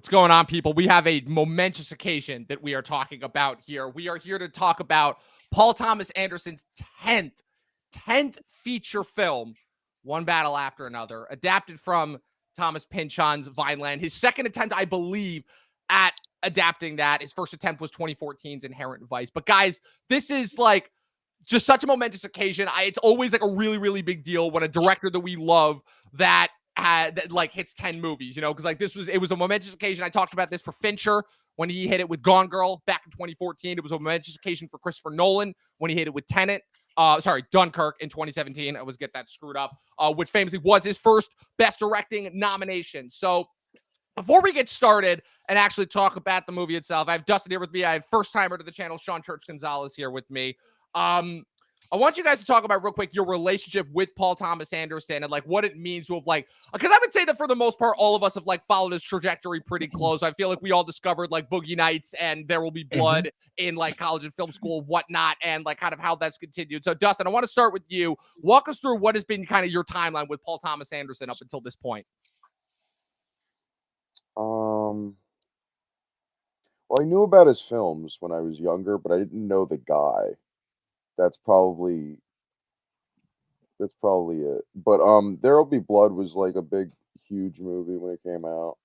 What's going on, people? We have a momentous occasion that we are talking about here. We are here to talk about Paul Thomas Anderson's 10th feature film, One Battle After Another, adapted from Thomas Pynchon's Vineland. His second attempt, I believe, at adapting that. His first attempt was 2014's Inherent Vice. But guys, this is like just such a momentous occasion. It's always like a really, really big deal when a director that we love that like hits 10 movies, you know, because like it was a momentous occasion. I talked about this for Fincher when he hit it with Gone Girl back in 2014. It was a momentous occasion for Christopher Nolan when he hit it with Dunkirk in 2017. I always get that screwed up, which famously was his first Best Directing nomination. So before we get started and actually talk about the movie itself, I have Dustin here with me. I have first timer to the channel, Sean Church Gonzalez, here with me. I want you guys to talk about real quick your relationship with Paul Thomas Anderson and like what it means to have like, because I would say that for the most part, all of us have like followed his trajectory pretty close. I feel like we all discovered like Boogie Nights and There Will Be Blood in like college and film school, whatnot, and like kind of how that's continued. So Dustin, I want to start with you. Walk us through what has been kind of your timeline with Paul Thomas Anderson up until this point. Well, I knew about his films when I was younger, but I didn't know the guy. That's probably it. But There'll Be Blood was like a big, huge movie when it came out,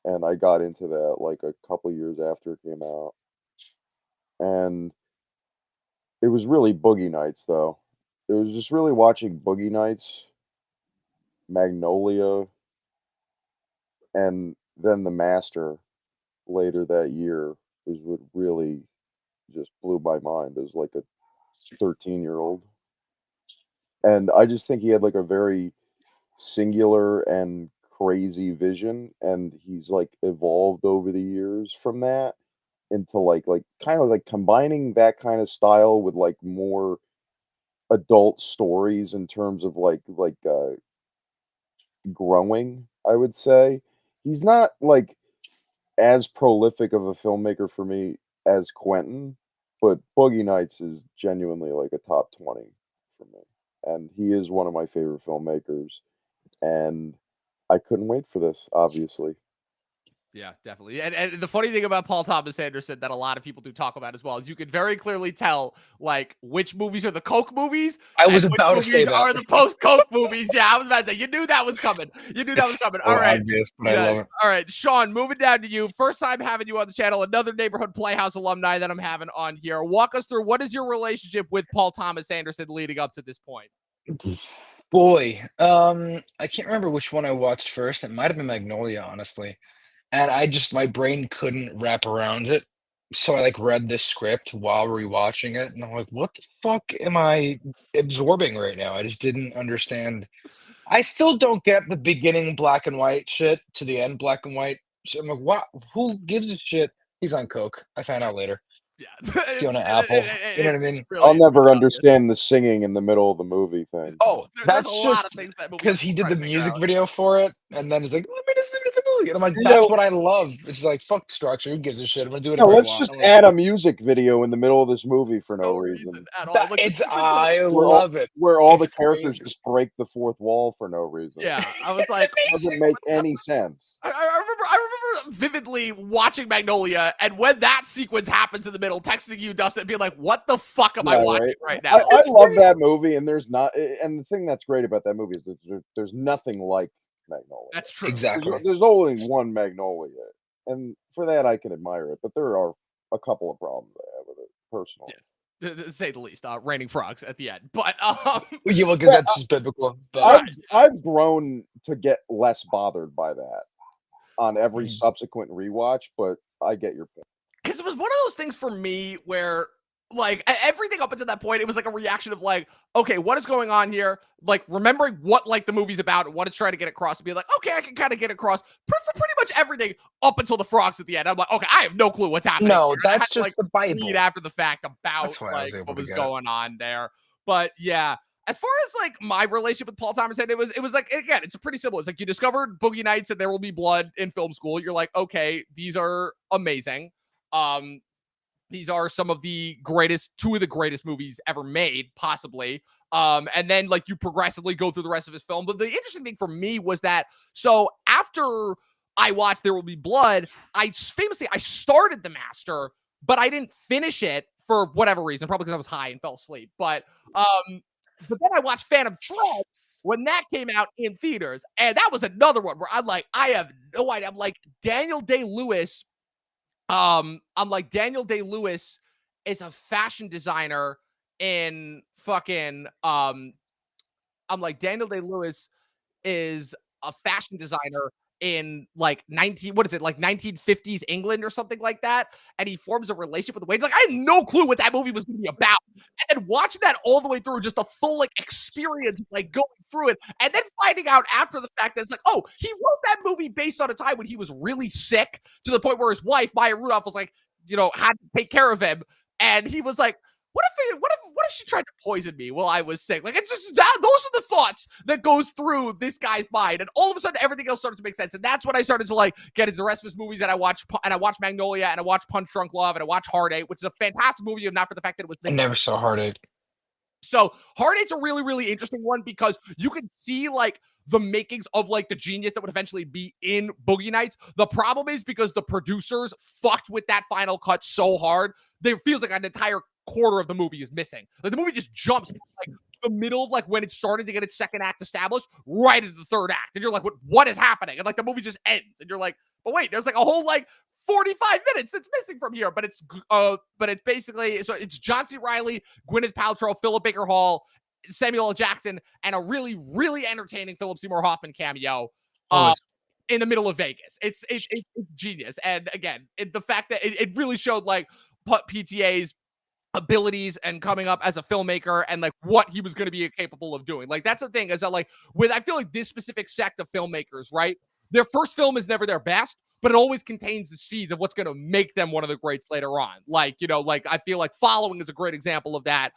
and I got into that like a couple years after it came out. And it was really Boogie Nights, though. It was just really watching Boogie Nights, Magnolia, and then The Master later that year is what really just blew my mind as like a 13-year-old. And I just think he had like a very singular and crazy vision, and he's like evolved over the years from that into like kind of like combining that kind of style with like more adult stories in terms of growing, I would say. He's not like as prolific of a filmmaker for me as Quentin, but Boogie Nights is genuinely like a top 20 for me. And he is one of my favorite filmmakers. And I couldn't wait for this, obviously. Yeah, definitely. And the funny thing about Paul Thomas Anderson that a lot of people do talk about as well is you can very clearly tell like which movies are the Coke movies. I was and about which to say movies that. are the post-Coke movies. Yeah, I was about to say you knew that was coming. You knew that was coming. So All right. obvious, but Yeah. I love it. All right, Sean, moving down to you. First time having you on the channel, another Neighborhood Playhouse alumni that I'm having on here. Walk us through what is your relationship with Paul Thomas Anderson leading up to this point? Boy, I can't remember which one I watched first. It might have been Magnolia, honestly. And my brain couldn't wrap around it. So I like read the script while rewatching it, and I'm like, what the fuck am I absorbing right now? I just didn't understand. I still don't get the beginning black and white shit to the end black and white. So I'm like, what? Who gives a shit? He's on coke. I found out later. Yeah. Fiona Apple. You know what I mean? I'll never understand the singing in the middle of the movie thing. Oh, There's that's a lot just of things that movie because he did the music video for it, and then he's like, "Let me just do the movie," and I'm like, "That's what I love." It's like, "Fuck the structure. Who gives a shit? I'm gonna do it." No, let's just add a music video in the middle of this movie for no reason at all. Like, I love it. Where all the characters just break the fourth wall for no reason. Yeah, I was like, it doesn't make any sense. I remember vividly watching Magnolia, and when that sequence happens in the middle, texting you, Dustin, and being like, "What the fuck am I watching right now?" I love that movie, and there's not. And the thing that's great about that movie is that there's nothing like Magnolia. That's true. Exactly. There's only one Magnolia, and for that I can admire it. But there are a couple of problems I have with it personally. Yeah. To say the least, raining frogs at the end, but yeah, well, because that's just biblical. But I've grown to get less bothered by that on every subsequent rewatch, but I get your point. Because it was one of those things for me where, like, everything up until that point, it was like a reaction of like, okay, what is going on here? Like, remembering what like the movie's about and what it's trying to get across, and be like, okay, I can kind of get across for pretty much everything up until the frogs at the end. I'm like, okay, I have no clue what's happening. No, here. that's just the Bible. Read after the fact about like what was going on there. But yeah, as far as like my relationship with Paul Thomas, it was like, again, it's pretty simple. It's like you discovered Boogie Nights and There Will Be Blood in film school. You're like, okay, these are amazing. These are some of the greatest, two of the greatest movies ever made, possibly. And then like you progressively go through the rest of his film. But the interesting thing for me was that, so after I watched There Will Be Blood. I started The Master, but I didn't finish it for whatever reason, probably because I was high and fell asleep. But then I watched Phantom Thread when that came out in theaters, and that was another one where I'm like, I have no idea. I'm like Daniel Day-Lewis. Daniel Day-Lewis is a fashion designer in fucking Daniel Day-Lewis is a fashion designer in like 1950s England or something like that, and he forms a relationship with the Wade. Like, I had no clue what that movie was going to be about, and then watching that all the way through, just a full like experience, like going through it, and then finding out after the fact that it's like, oh, he wrote that movie based on a time when he was really sick to the point where his wife Maya Rudolph was like, had to take care of him, and he was like, what if she tried to poison me while I was sick? Like, it's just that those are the thoughts that goes through this guy's mind, and all of a sudden everything else started to make sense. And that's when I started to like get into the rest of his movies. And I watched Magnolia, and I watched Punch Drunk Love, and I watched Heartache, which is a fantastic movie, if not for the fact that it was. I never saw Heartache. So Heartache's a really, really interesting one because you can see like the makings of like the genius that would eventually be in Boogie Nights. The problem is because the producers fucked with that final cut so hard, there feels like an entire quarter of the movie is missing. Like, the movie just jumps like the middle of like when it's starting to get its second act established right into the third act, and you're like, what is happening? And like the movie just ends, and you're like, but wait, there's like a whole like 45 minutes that's missing from here. But it's basically, so it's John C. Reilly, Gwyneth Paltrow, Philip Baker Hall, Samuel L. Jackson, and a really, really entertaining Philip Seymour Hoffman cameo in the middle of Vegas. It's genius. And again, the fact that it really showed like PTA's abilities and coming up as a filmmaker and like what he was going to be capable of doing. Like, that's the thing, is that like I feel like this specific sect of filmmakers, right? Their first film is never their best, but it always contains the seeds of what's going to make them one of the greats later on. Like, like I feel like Following is a great example of that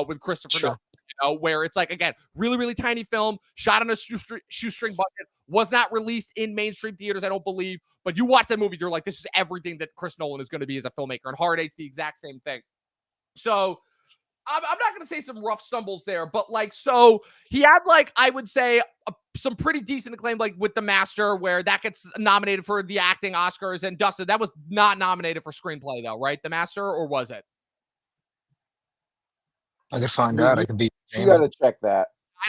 with Christopher Nolan, where it's like, again, really, really tiny film, shot on a shoestring budget, was not released in mainstream theaters, I don't believe, but you watch that movie, you're like, this is everything that Chris Nolan is going to be as a filmmaker. And Heartache's the exact same thing. So I'm not going to say some rough stumbles there, but like, so he had like, I would say some pretty decent acclaim, like with The Master, where that gets nominated for the acting Oscars, and Dustin, that was not nominated for screenplay though, right? The Master, or was it? I could find out. I could be. You got to check that.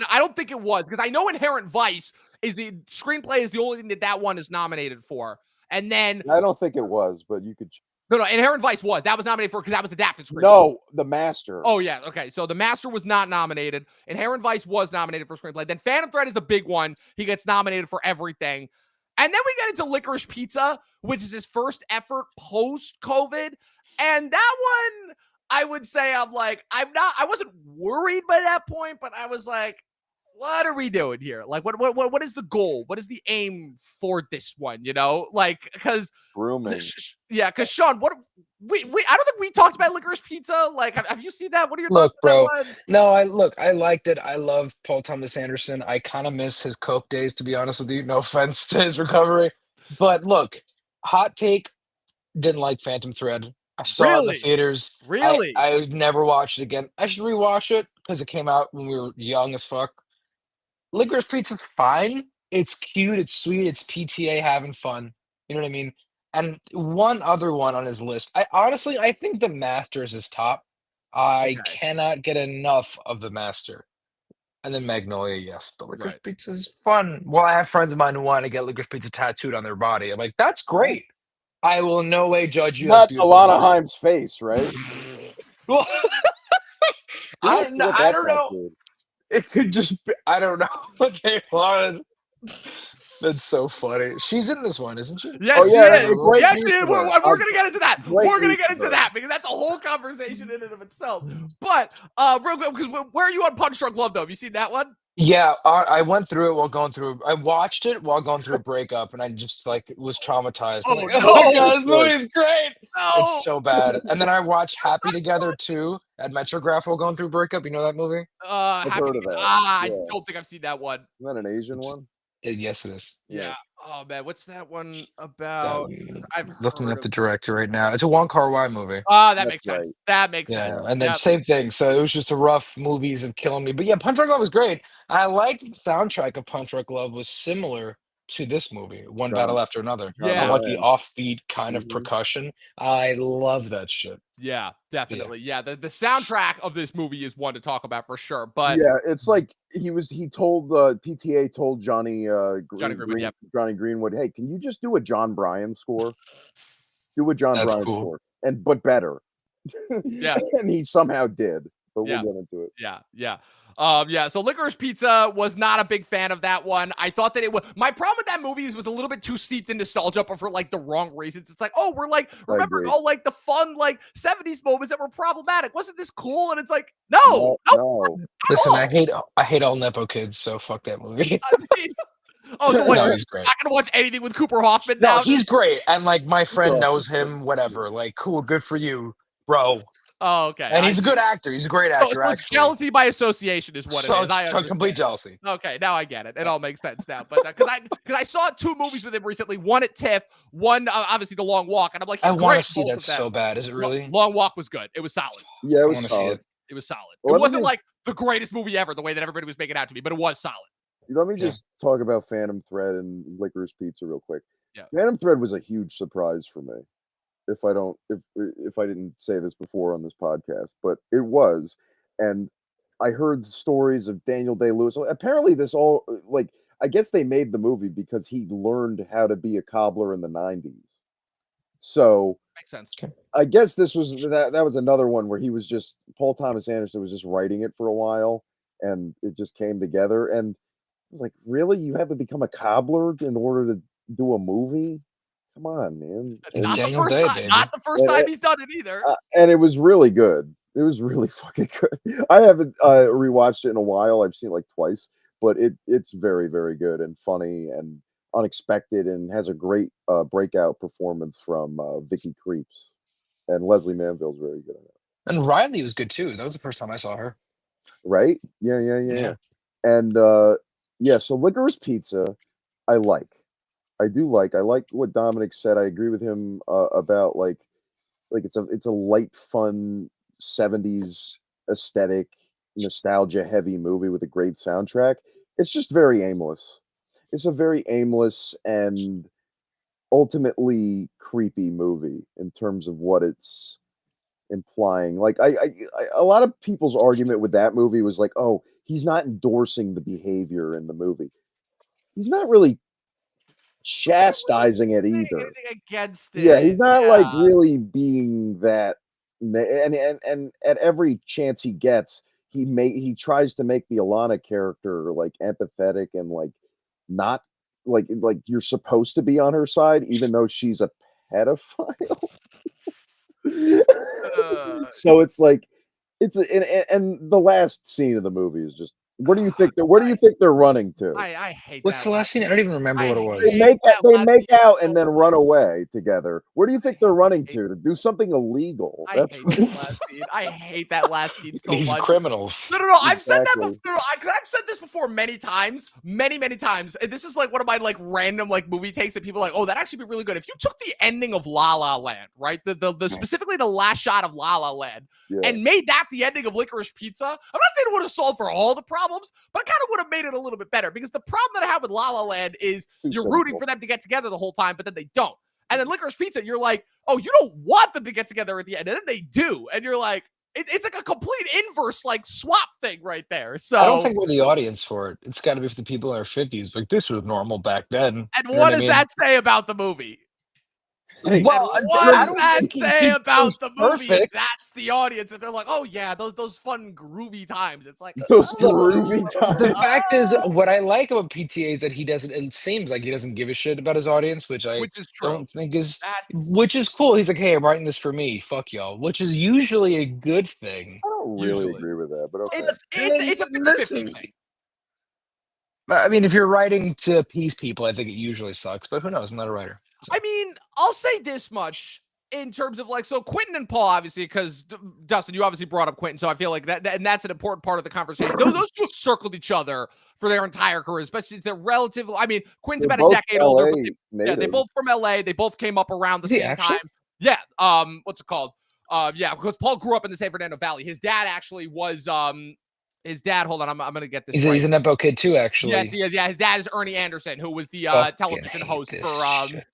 I don't think it was, because I know Inherent Vice is the screenplay is the only thing that one is nominated for. And then I don't think it was, but you could. No, Inherent Vice was. That was nominated for, because that was adapted screenplay. No, The Master. Oh, yeah. Okay. So The Master was not nominated. Inherent Vice was nominated for screenplay. Then Phantom Thread is the big one. He gets nominated for everything. And then we get into Licorice Pizza, which is his first effort post-COVID. And that one, I would say I wasn't worried by that point, but I was like, what are we doing here? Like, what is the goal? What is the aim for this one? Like, because grooming. Yeah, because Sean, I don't think we talked about Licorice Pizza. Like, have you seen that? What are your thoughts on bro? That one? No, I liked it. I love Paul Thomas Anderson. I kind of miss his coke days, to be honest with you. No offense to his recovery, but look, hot take. Didn't like Phantom Thread. I saw it in the theaters. Really? I would never watch it again. I should rewatch it because it came out when we were young as fuck. Licorice Pizza's fine. It's cute. It's sweet. It's PTA having fun. You know what I mean? And one other one on his list. I think The Master is his top. I cannot get enough of The Master. And then Magnolia, yes. But Licorice Pizza's fun. Well, I have friends of mine who want to get Licorice Pizza tattooed on their body. I'm like, that's great. I will in no way judge you. Not Alana Haim's face, right? Well, I don't know. It could just be, I don't know what they wanted. That's so funny. She's in this one, isn't she? Yes, she is. Yes, she is. We're going to get into that. We're going to get into that because that's a whole conversation in and of itself. But real quick, because where are you on Punch Drunk Love, though? Have you seen that one? Yeah, I went through it while going through. I watched it while going through a breakup, and I just like was traumatized. Oh, like, no. Oh God, this movie is great. No. It's so bad. And then I watched Happy Together too at Metrograph while going through a breakup. You know that movie? I've heard of that. I don't think I've seen that one. Isn't that an Asian one? Yes, it is. Yeah. Oh man, what's that one about? I'm looking up the director right now. It's a Wong Kar-wai movie. Oh, that makes sense. That makes sense. And then same thing. So it was just a rough movies of killing me. But yeah, Punch Drunk Love was great. I liked the soundtrack of Punch Drunk Love was similar to this movie, One John- Battle After Another. Yeah. I like the offbeat kind of Mhm. percussion. I love that shit. Yeah, definitely. Yeah, the soundtrack of this movie is one to talk about for sure. But Yeah, it's like he told PTA told Johnny Johnny Greenwood, yep. Johnny Greenwood, hey, can you just do a John Bryan score? Do a John That's Bryan cool. score, but better. Yeah. And he somehow did, but Yeah. we'll get into it. Yeah. So Licorice Pizza was not a big fan of that one. I thought that it was my problem with that movie was a little bit too steeped in nostalgia, but for like the wrong reasons. It's like, oh, we're like remembering all like the fun like 70s moments that were problematic. Wasn't this cool? And it's like, no. Listen, I hate all Nepo kids, so fuck that movie. Oh, so what? No, You're he's great. not gonna watch anything with Cooper Hoffman now? No, he's great, and like my friend knows Hoffman's him. Whatever, like cool, good for you, bro. Oh, okay. And he's a good actor. He's a great actor. So it's jealousy by association is what it is. It's complete jealousy. Okay, now I get it. It all makes sense now. But because I saw 2 movies with him recently, one at TIFF, one obviously The Long Walk, and I'm like, I want to see that so bad. Is it really? Long Walk was good. It was solid. Yeah, it I was want to see solid. It was solid. Well, it wasn't like the greatest movie ever, the way that everybody was making it out to be, but it was solid. Let me just talk about Phantom Thread and Licorice Pizza real quick. Yeah. Phantom Thread was a huge surprise for me. If I didn't say this before on this podcast, but it was, and I heard stories of Daniel Day-Lewis. Apparently, this all like I guess they made the movie because he learned how to be a cobbler in the 90s. So makes sense. I guess this was that was another one where he was just Paul Thomas Anderson was just writing it for a while, and it just came together. And I was like, really, you had to become a cobbler in order to do a movie? Come on, man. It's Daniel Day, baby. Not the first time he's done it either. And it was really good. It was really fucking good. I haven't rewatched it in a while. I've seen it like twice, but it's very, very good and funny and unexpected and has a great breakout performance from Vicky Creeps. And Leslie Manville's very good at it. And Riley was good too. That was the first time I saw her. Right? Yeah. And so Licorice Pizza, I like. I like what Dominic said. I agree with him about like it's a light, fun 70s aesthetic, nostalgia heavy movie with a great soundtrack. It's just very aimless. It's a very aimless and ultimately creepy movie in terms of what it's implying. Like a lot of people's argument with that movie was like, oh, he's not endorsing the behavior in the movie. He's not really chastising it either. Anything against it. Yeah, he's not like really being that. And at every chance he gets, he tries to make the Alana character like empathetic and like not like you're supposed to be on her side, even though she's a pedophile. So it's like and the last scene of the movie is just. Where do you think they're running to? I hate. What's the last scene? I don't even remember what it was. They make out and then run away together. Where do you think they're running to do something illegal? I hate that last scene so These much. criminals. No. I've said that before. I've said this before many times, many times. And this is like one of my like random like movie takes that people are like, oh, that actually be really good. If you took the ending of La La Land, right, the specifically the last shot of La La Land, and made that the ending of Licorice Pizza, I'm not saying it would have solved for all the problems, but it kind of would have made it a little bit better, because the problem that I have with La La Land is you're rooting for them to get together the whole time, but then they don't. And then Licorice Pizza, you're like, oh, you don't want them to get together at the end, and then they do, and you're like, it's like a complete inverse like swap thing right there. So I don't think we're the audience for it. It's got to be for the people in their 50s. Like, this was normal back then. And what does that say about the movie? Well, what does that say about the movie? Perfect. That's the audience, and they're like, "Oh yeah, those fun groovy times." It's like those groovy times. The fact is, what I like about PTA is that he doesn't. It seems like he doesn't give a shit about his audience, which is true. Don't think is. Which is cool. He's like, "Hey, I'm writing this for me. Fuck y'all," which is usually a good thing. I don't really agree with that, but okay. It's a 50-50 thing. I mean, if you're writing to appease people, I think it usually sucks. But who knows? I'm not a writer. So. I mean, I'll say this much in terms of like, so Quentin and Paul, obviously, because Dustin, you obviously brought up Quentin, so I feel like that and that's an important part of the conversation. Those two have circled each other for their entire career, especially they're relatively. I mean, Quentin's about a decade older. But they both from LA. They both came up around the same time. Yeah. What's it called? Because Paul grew up in the San Fernando Valley. His dad actually was His dad. Hold on, I'm gonna get this He's right. a Nepo kid too, Yes, actually. he is. Yeah, his dad is Ernie Anderson, who was the Fucking television hate host this for. shit.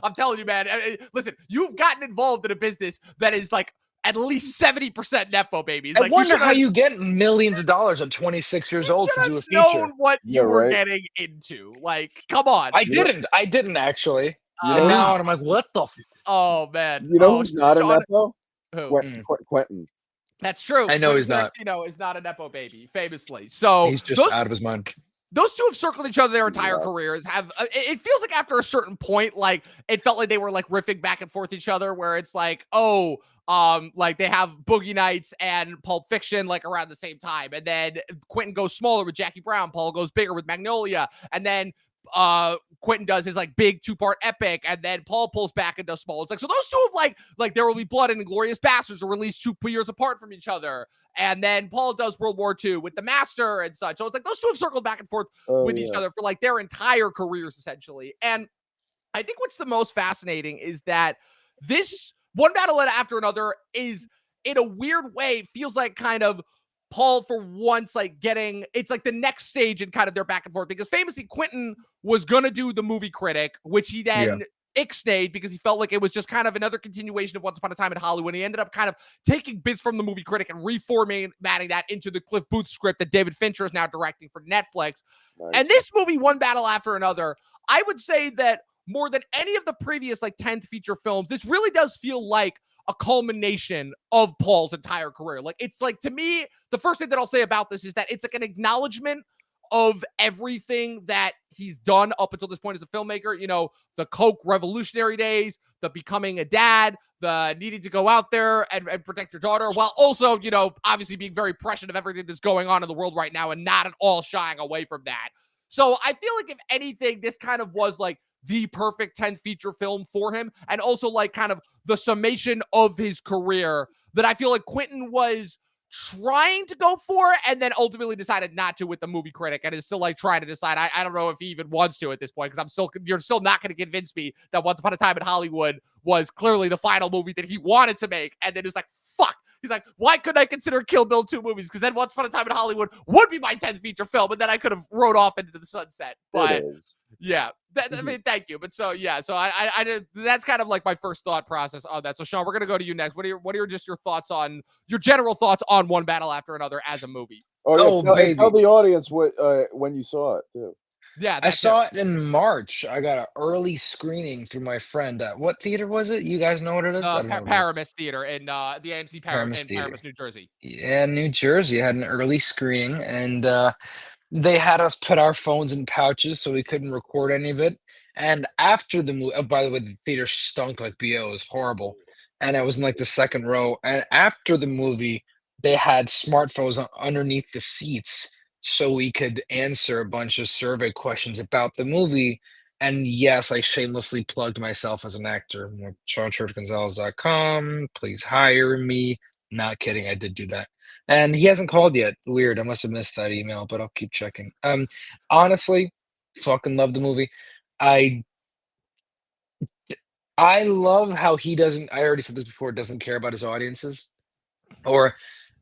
I'm telling you, man. Listen, you've gotten involved in a business that is like at least 70% nepo babies. I Like wonder how you get millions of dollars at 26 years old to should do a have feature. known what Yeah, you were right. getting into. Like, come on. I didn't actually. You And know now who's- I'm like, what the? Oh man. You know Oh, who's not a Sean, nepo? who? Quentin. That's true. I know Quentin he's not. Tarantino is not a nepo baby, famously. So He's just out of his mind. those two have circled each other their entire Yeah. careers. It feels like after a certain point, like it felt like they were like riffing back and forth each other, where it's like, oh, like they have Boogie Nights and Pulp Fiction like around the same time, and then Quentin goes smaller with Jackie Brown, Paul goes bigger with Magnolia, and then Quentin does his like big 2-part epic, and then Paul pulls back and does small. It's like, so those two have like There Will Be Blood and Inglourious Bastards are released 2 years apart from each other, and then Paul does World War II with The Master and such. So it's like those two have circled back and forth with each other for like their entire careers essentially. And I think what's the most fascinating is that this one battle after another is in a weird way feels like kind of Paul for once like getting, it's like the next stage in kind of their back and forth, because famously Quentin was gonna do The Movie Critic, which he then ixnayed because he felt like it was just kind of another continuation of Once Upon a Time in Hollywood. He ended up kind of taking bits from The Movie Critic and reformatting that into the Cliff Booth script that David Fincher is now directing for Netflix. Nice. And this movie, one battle after another, I would say that more than any of the previous like 10th feature films, this really does feel like a culmination of Paul's entire career. Like, it's like, to me, the first thing that I'll say about this is that it's like an acknowledgement of everything that he's done up until this point as a filmmaker. You know, the Coke revolutionary days, the becoming a dad, the needing to go out there and protect your daughter, while also, you know, obviously being very prescient of everything that's going on in the world right now and not at all shying away from that. So I feel like if anything, this kind of was like the perfect 10th feature film for him, and also like kind of the summation of his career that I feel like Quentin was trying to go for and then ultimately decided not to with The Movie Critic, and is still like trying to decide. I don't know if he even wants to at this point, because you're still not going to convince me that Once Upon a Time in Hollywood was clearly the final movie that he wanted to make, and then it's like, fuck. He's like, why couldn't I consider Kill Bill 2 movies? Because then Once Upon a Time in Hollywood would be my 10th feature film, and then I could have rode off into the sunset. But yeah, I mean, thank you. But so yeah, so I did. That's kind of like my first thought process on that. So Sean, we're gonna go to you next. What are just your thoughts on your general thoughts on One Battle After Another as a movie? Oh yeah, baby. tell the audience what when you saw it too. Yeah, I saw it in March. I got an early screening through my friend. What theater was it? You guys know what it is? I don't know. Paramus Theater in the AMC Paramus in Theater. Paramus, New Jersey. Yeah, New Jersey. I had an early screening, and they had us put our phones in pouches so we couldn't record any of it. And after the movie, oh, by the way, the theater stunk like BO. It was horrible. And I was in like the second row. And after the movie, they had smartphones underneath the seats so we could answer a bunch of survey questions about the movie. And yes, I shamelessly plugged myself as an actor. SeanChurchGonzalez.com. Please hire me. Not kidding. I did do that. And he hasn't called yet. Weird. I must have missed that email, but I'll keep checking. Honestly, fucking love the movie. I love how he doesn't, I already said this before, doesn't care about his audiences. Or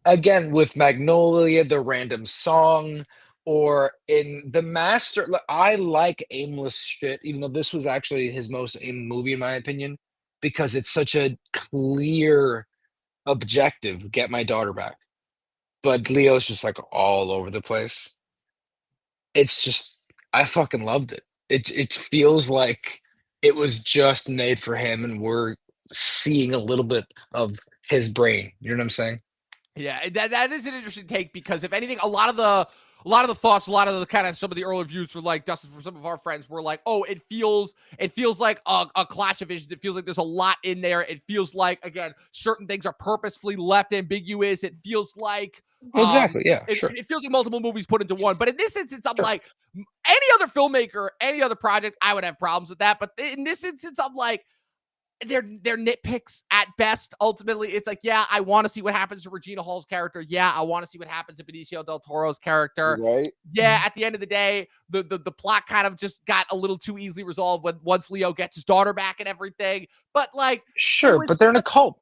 again, with Magnolia, the random song, or in The Master, I like aimless shit, even though this was actually his most aim movie, in my opinion, because it's such a clear objective, get my daughter back. But Leo's just like all over the place. It's just, I fucking loved it. It feels like it was just made for him, and we're seeing a little bit of his brain. You know what I'm saying? Yeah, that is an interesting take, because if anything, a lot of the thoughts, a lot of the kind of some of the early views for like Dustin, from some of our friends, were like, oh, it feels like a clash of visions. It feels like there's a lot in there. It feels like, again, certain things are purposefully left ambiguous. It feels like Exactly. Yeah. Sure. It feels like multiple movies put into one. But in this instance, I'm like, any other filmmaker, any other project, I would have problems with that. But in this instance, I'm like, they're nitpicks at best. Ultimately, it's like, yeah, I want to see what happens to Regina Hall's character. Yeah, I want to see what happens to Benicio del Toro's character. Right. Yeah, at the end of the day, the plot kind of just got a little too easily resolved once Leo gets his daughter back and everything. But like, sure, but they're in a cult.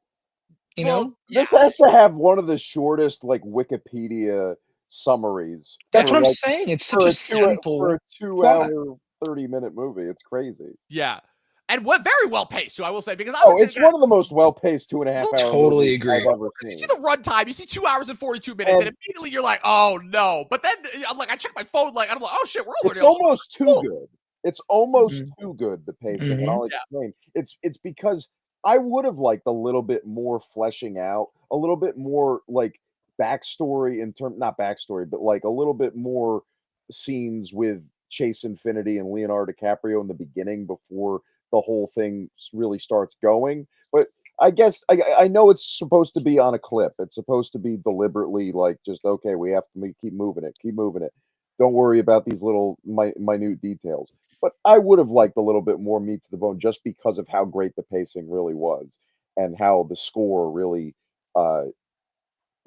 You know, this has to have one of the shortest like Wikipedia summaries. That's for what I'm like saying. It's for such a a simple 2-hour, 30-minute movie. It's crazy. Yeah. And what very well paced too, I will say, because Oh, it's one of the most well-paced 2.5-hour Totally movies agree. I've ever you seen. see the runtime, you see 2 hours and 42 minutes, and immediately you're like, oh no. But then I'm like, I check my phone, like, I'm like, oh shit, we're It's already almost too good. It's almost Mhm. too good, the pacing, and Mhm. I'll explain. It's because I would have liked a little bit more fleshing out, a little bit more, like, backstory not backstory, but, like, a little bit more scenes with Chase Infinity and Leonardo DiCaprio in the beginning before the whole thing really starts going, but I guess I know it's supposed to be on a clip. It's supposed to be deliberately, like, just, "Okay, we have to keep moving it, keep moving it. Don't worry about these little minute details." But I would have liked a little bit more meat to the bone just because of how great the pacing really was and how the score really, uh,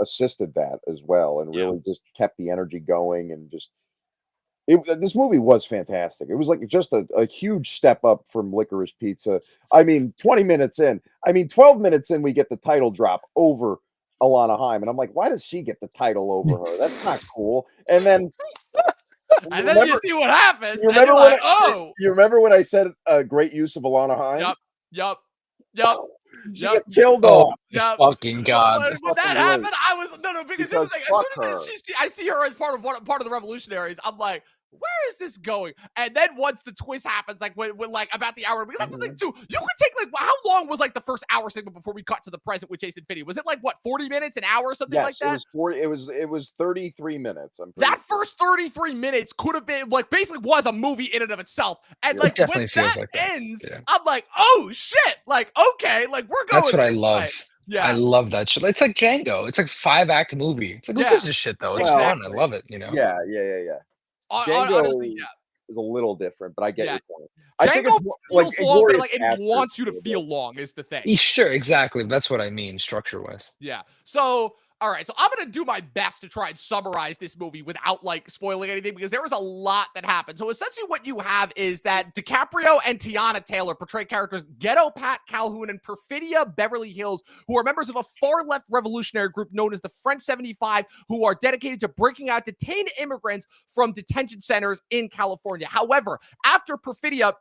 assisted that as well and Yeah. really just kept the energy going and just this movie was fantastic. It was like just a huge step up from Licorice Pizza. I mean, 20 minutes in, 12 minutes in, we get the title drop over Alana Haim, and I'm like, why does she get the title over her? That's not cool. And then And then you remember, see what happens, you and you're remember when like, oh, you remember when I said great use of Alana Haim? yep, yep, yep, She yep. gets killed Oh off. my Yeah, fucking God. when that Fucking great. happened, I was no, because here's the Because thing. fuck As her. soon as I see her as part of the revolutionaries, I'm like, where is this going? And then once the twist happens, like when like about the hour, because that's the thing too. You could take like how long was like the first hour segment before we cut to the present with Chase Infinity? Was it like what 40 minutes, an hour, or something like Yes, it that? was 40. It was 33 minutes. I'm pretty That sure. first 33 minutes could have been like basically was a movie in and of itself. And Yeah. like It definitely when feels that like that. ends, Yeah. I'm like, oh shit, like okay, like we're That's going what I this love. way. I Yeah, love that shit. It's like Django. It's like 5-act movie. It's like, who yeah, gives a shit though? It's Well, fun. I exactly. love it, you know? yeah. Honestly, Django yeah. is a little different, but I get Yeah. your point. I think Django it's more like feels long, but Inglorious like it Bastards wants you is a to little feel different. long is the thing. Sure, exactly. That's what I mean, structure-wise. Yeah. So, all right. So I'm going to do my best to try and summarize this movie without like spoiling anything because there was a lot that happened. So essentially what you have is that DiCaprio and Tiana Taylor portray characters Ghetto Pat Calhoun and Perfidia Beverly Hills, who are members of a far-left revolutionary group known as the French 75, who are dedicated to breaking out detained immigrants from detention centers in California. However, after Perfidia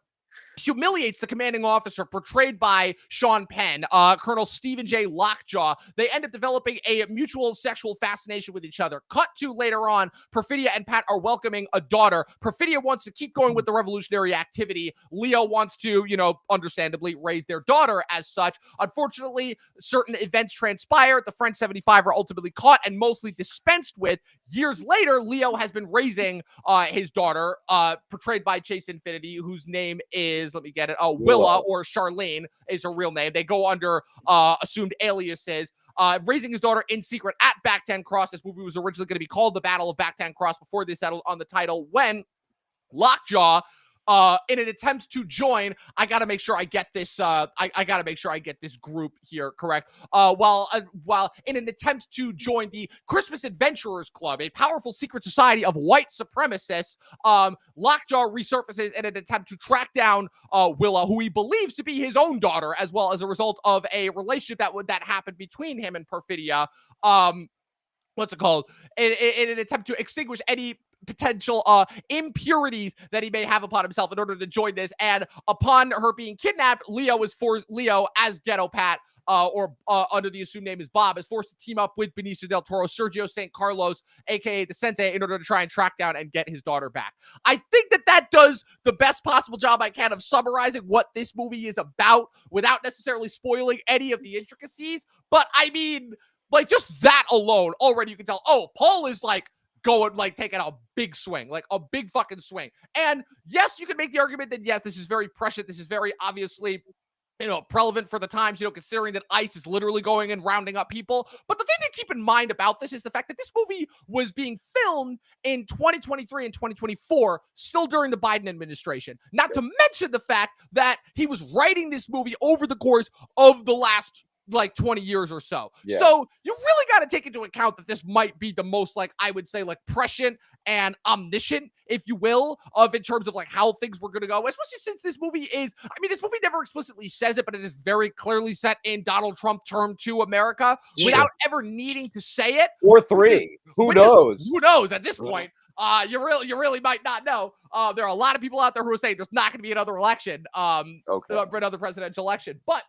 humiliates the commanding officer portrayed by Sean Penn, Colonel Stephen J. Lockjaw. They end up developing a mutual sexual fascination with each other. Cut to later on, Perfidia and Pat are welcoming a daughter. Perfidia wants to keep going with the revolutionary activity. Leo wants to, understandably raise their daughter as such. Unfortunately, certain events transpire. The French 75 are ultimately caught and mostly dispensed with. Years later, Leo has been raising his daughter, portrayed by Chase Infinity, whose name is, let me get it, Willa, or Charlene is her real name. They go under assumed aliases. Raising his daughter in secret at Backtown Cross. This movie was originally going to be called The Battle of Backtown Cross before they settled on the title when Lockjaw, in an attempt to join, I gotta make sure I get this. I gotta make sure I get this group here correct. While in an attempt to join the Christmas Adventurers Club, a powerful secret society of white supremacists, Lockjaw resurfaces in an attempt to track down Willa, who he believes to be his own daughter, as well as a result of a relationship that happened between him and Perfidia. What's it called? In an attempt to extinguish any potential impurities that he may have upon himself in order to join this. And upon her being kidnapped, Leo as Ghetto Pat, or under the assumed name is Bob, is forced to team up with Benicio del Toro, Sergio St. Carlos, aka the Sensei, in order to try and track down and get his daughter back. I think that does the best possible job I can of summarizing what this movie is about without necessarily spoiling any of the intricacies. But I mean, like, just that alone, already you can tell, oh, Paul is like going, like, taking a big swing, like a big fucking swing. And yes, you can make the argument that, yes, this is very prescient. This is very obviously, relevant for the times, considering that ICE is literally going and rounding up people. But the thing to keep in mind about this is the fact that this movie was being filmed in 2023 and 2024, still during the Biden administration. Not to mention the fact that he was writing this movie over the course of the last like 20 years or so. Yeah. So you really got to take into account that this might be the most, like, I would say, like, prescient and omniscient, if you will, of in terms of like how things were going to go, especially since this movie is, I mean, this movie never explicitly says it, but it is very clearly set in Donald Trump term 2 America without ever needing to say it. Or 3. Who knows? Who knows at this point? You really might not know. There are a lot of people out there who are saying there's not going to be another election, for another presidential election, but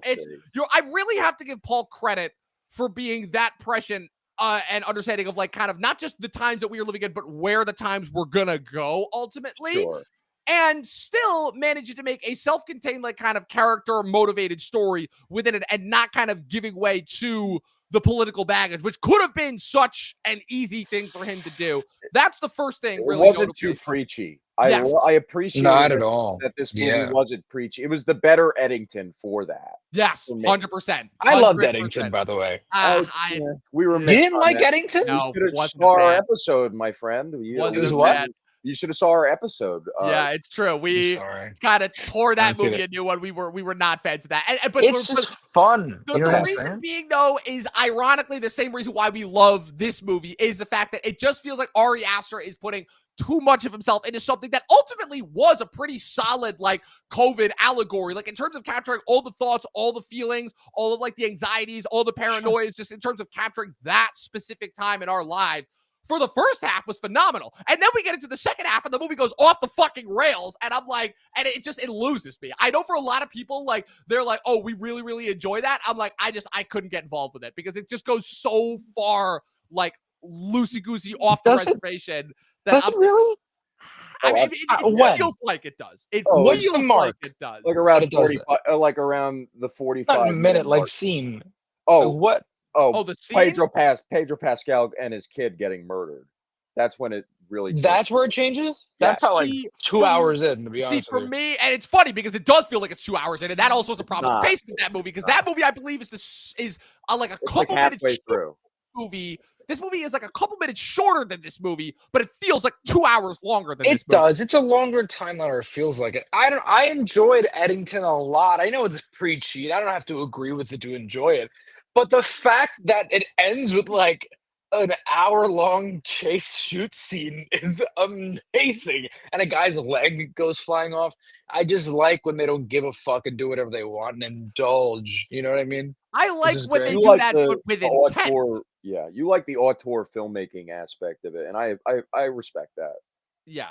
I really have to give Paul credit for being that prescient and understanding of like kind of not just the times that we are living in, but where the times we're gonna go ultimately. Sure. And still managing to make a self-contained, like, kind of character motivated story within it, and not kind of giving way to the political baggage, which could have been such an easy thing for him to do. That's the first thing. It really wasn't too preachy. I appreciate not at all that this movie wasn't preachy. It was the better Eddington for that. Yes, 100%. I loved Eddington, by the way. We were. You didn't like that. Eddington? No, you should have saw our episode, my friend. You should have saw our episode. Yeah, it's true. We kind of tore that movie a new one. We were not fans of that. But it's just fun. The reason being, though, is ironically the same reason why we love this movie is the fact that it just feels like Ari Aster is putting too much of himself into something that ultimately was a pretty solid, like, COVID allegory, like in terms of capturing all the thoughts, all the feelings, all of like the anxieties, all the paranoias, just in terms of capturing that specific time in our lives. For the first half was phenomenal. And then we get into the second half and the movie goes off the fucking rails. And I'm like, and it loses me. I know for a lot of people, like, they're like, oh, we really, really enjoy that. I'm like, I couldn't get involved with it because it just goes so far, like, loosey-goosey off the reservation. Does it really? I mean, it feels like it does. It feels like it does. Like around 45, like around the 45 not a minute, mark. like scene. Oh, what? Oh, the scene? Pedro Pascal and his kid getting murdered. That's when it really. That's where it changes. That's how like 2 hours in. To be honest, for me, and it's funny because it does feel like it's 2 hours in, and that also is a problem with pacing of that movie because that movie, I believe, is like a couple minutes through. This movie is like a couple minutes shorter than this movie, but it feels like 2 hours longer than this movie. It does. It's a longer timeline, or it feels like it. I enjoyed Eddington a lot. I know it's preachy. I don't have to agree with it to enjoy it. But the fact that it ends with like an hour-long chase shoot scene is amazing. And a guy's leg goes flying off. I just like when they don't give a fuck and do whatever they want and indulge. You know what I mean? I like when they do that with intent. Yeah, you like the auteur filmmaking aspect of it, and I respect that. Yeah,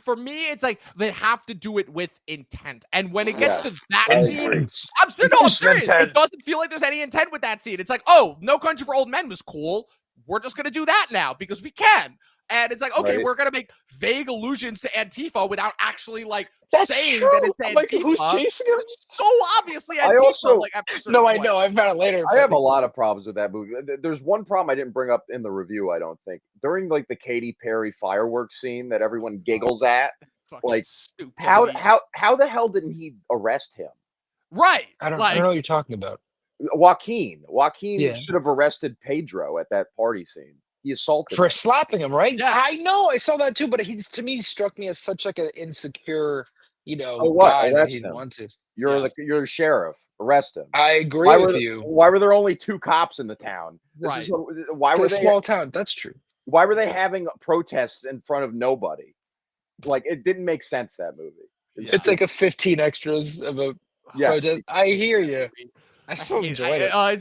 for me, it's like they have to do it with intent. And when it gets to that scene, I'm serious. It doesn't feel like there's any intent with that scene. It's like, oh, No Country for Old Men was cool. We're just going to do that now because we can. And it's like, okay, we're going to make vague allusions to Antifa without actually like saying that it's Antifa. Like, who's chasing him? It's so obviously Antifa. I know. I've found it later. I have a lot of problems with that movie. There's one problem I didn't bring up in the review, I don't think. During like the Katy Perry fireworks scene that everyone giggles at, like how the hell didn't he arrest him? Right. I don't know what you're talking about. Joaquin should have arrested Pedro at that party scene. He assaulted for him. slapping him, right? Yeah. I know. I saw that too, but to me struck me as such like an insecure, guy that he wanted. You're the sheriff. Arrest him. I agree with you. Why were there only 2 cops in the town? Why were they small town? That's true. Why were they having protests in front of nobody? Like, it didn't make sense, that movie. It's like a 15 extras of a protest. I hear you. I still enjoyed it. I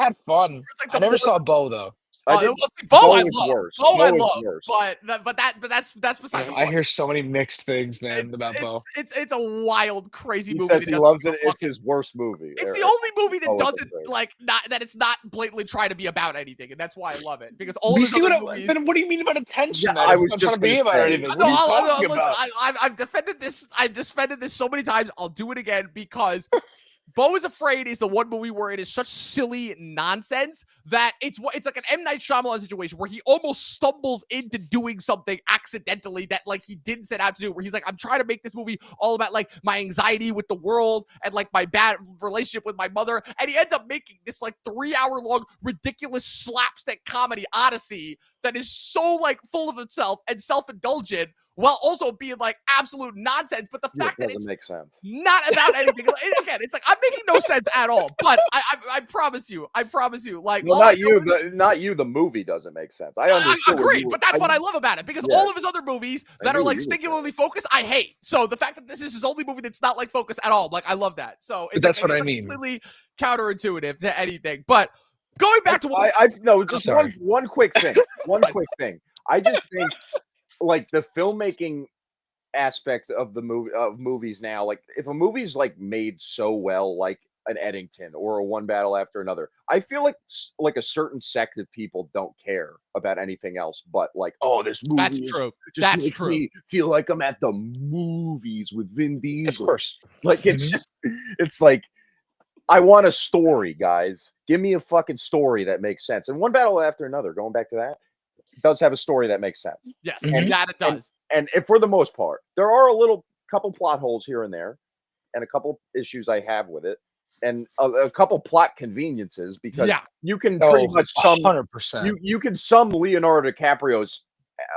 had fun. I never saw Bo though. Bo I love, but that's besides. I hear so many mixed things, man, about Bo. It's a wild, crazy movie. He says he loves it. It's his worst movie. It's the only movie that doesn't it's not blatantly trying to be about anything, and that's why I love it. Because all movies. Then what do you mean about attention? Yeah, I was just trying to be about anything. What are you talking about? I've defended this. I've defended this so many times. I'll do it again because Beau is Afraid is the one movie where it is such silly nonsense that it's like an M. Night Shyamalan situation where he almost stumbles into doing something accidentally that like he didn't set out to do, where he's like, I'm trying to make this movie all about like my anxiety with the world and like my bad relationship with my mother, and he ends up making this like 3-hour-long ridiculous slapstick comedy odyssey that is so like full of itself and self-indulgent, while also being like absolute nonsense. But the fact that doesn't it's make sense. not about anything. Again, it's like I'm making no sense at all. But I promise you, like Well, all I not know you. is- not you. The movie doesn't make sense. I I understood. agree, but that's what I love about it because Yeah. all of his other movies that knew are what like you were saying. singularly focused, I hate. So the fact that this is his only movie that's not like focused at all, like I love that. So it's that's like, what I it's mean. completely counterintuitive to anything. But going back to what just sorry. one quick thing. One quick thing. I just think like the filmmaking aspects of the movies now, like if a movie's like made so well, like an Eddington or a One Battle After Another, I feel like a certain sect of people don't care about anything else but like, oh, this movie that's true. just That's makes true. me feel like I'm at the movies with Vin Diesel. Of course. Like it's like I want a story, guys. Give me a fucking story that makes sense. And One Battle After Another, going back to that, does have a story that makes sense. Yes, Mhm. that it does. And for the most part, there are a couple plot holes here and there, and a couple issues I have with it, and a couple plot conveniences because you can pretty much sum 100%. you can sum Leonardo DiCaprio's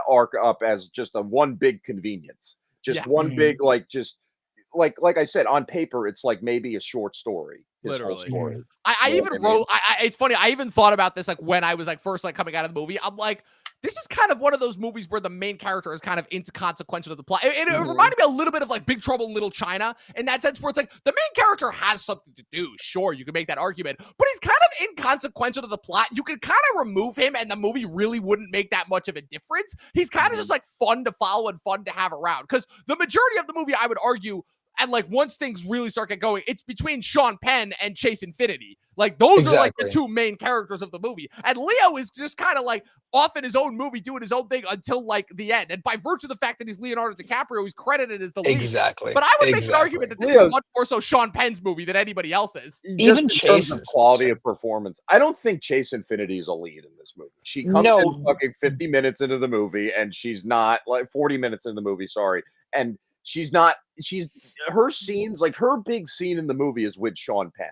arc up as just a one big convenience, just one big like I said, on paper it's like maybe a short story. Literally. Story. I even wrote. It's funny. I even thought about this like when I was like first like coming out of the movie. I'm like, this is kind of one of those movies where the main character is kind of inconsequential to the plot. It reminded me a little bit of like Big Trouble in Little China in that sense, where it's like the main character has something to do. Sure, you can make that argument, but he's kind of inconsequential to the plot. You can kind of remove him, and the movie really wouldn't make that much of a difference. He's kind of just like fun to follow and fun to have around because the majority of the movie, I would argue. And like once things really start get going, it's between Sean Penn and Chase Infinity. Like those are like the two main characters of the movie. And Leo is just kind of like off in his own movie doing his own thing until like the end. And by virtue of the fact that he's Leonardo DiCaprio, he's credited as the lead. Exactly. But I would make an argument that this is much more so Sean Penn's movie than anybody else's. Even Chase's in terms of quality of performance. I don't think Chase Infinity is a lead in this movie. She comes in fucking 50 minutes into the movie and she's not like 40 minutes in the movie, sorry. And her scenes, like her big scene in the movie is with Sean Penn.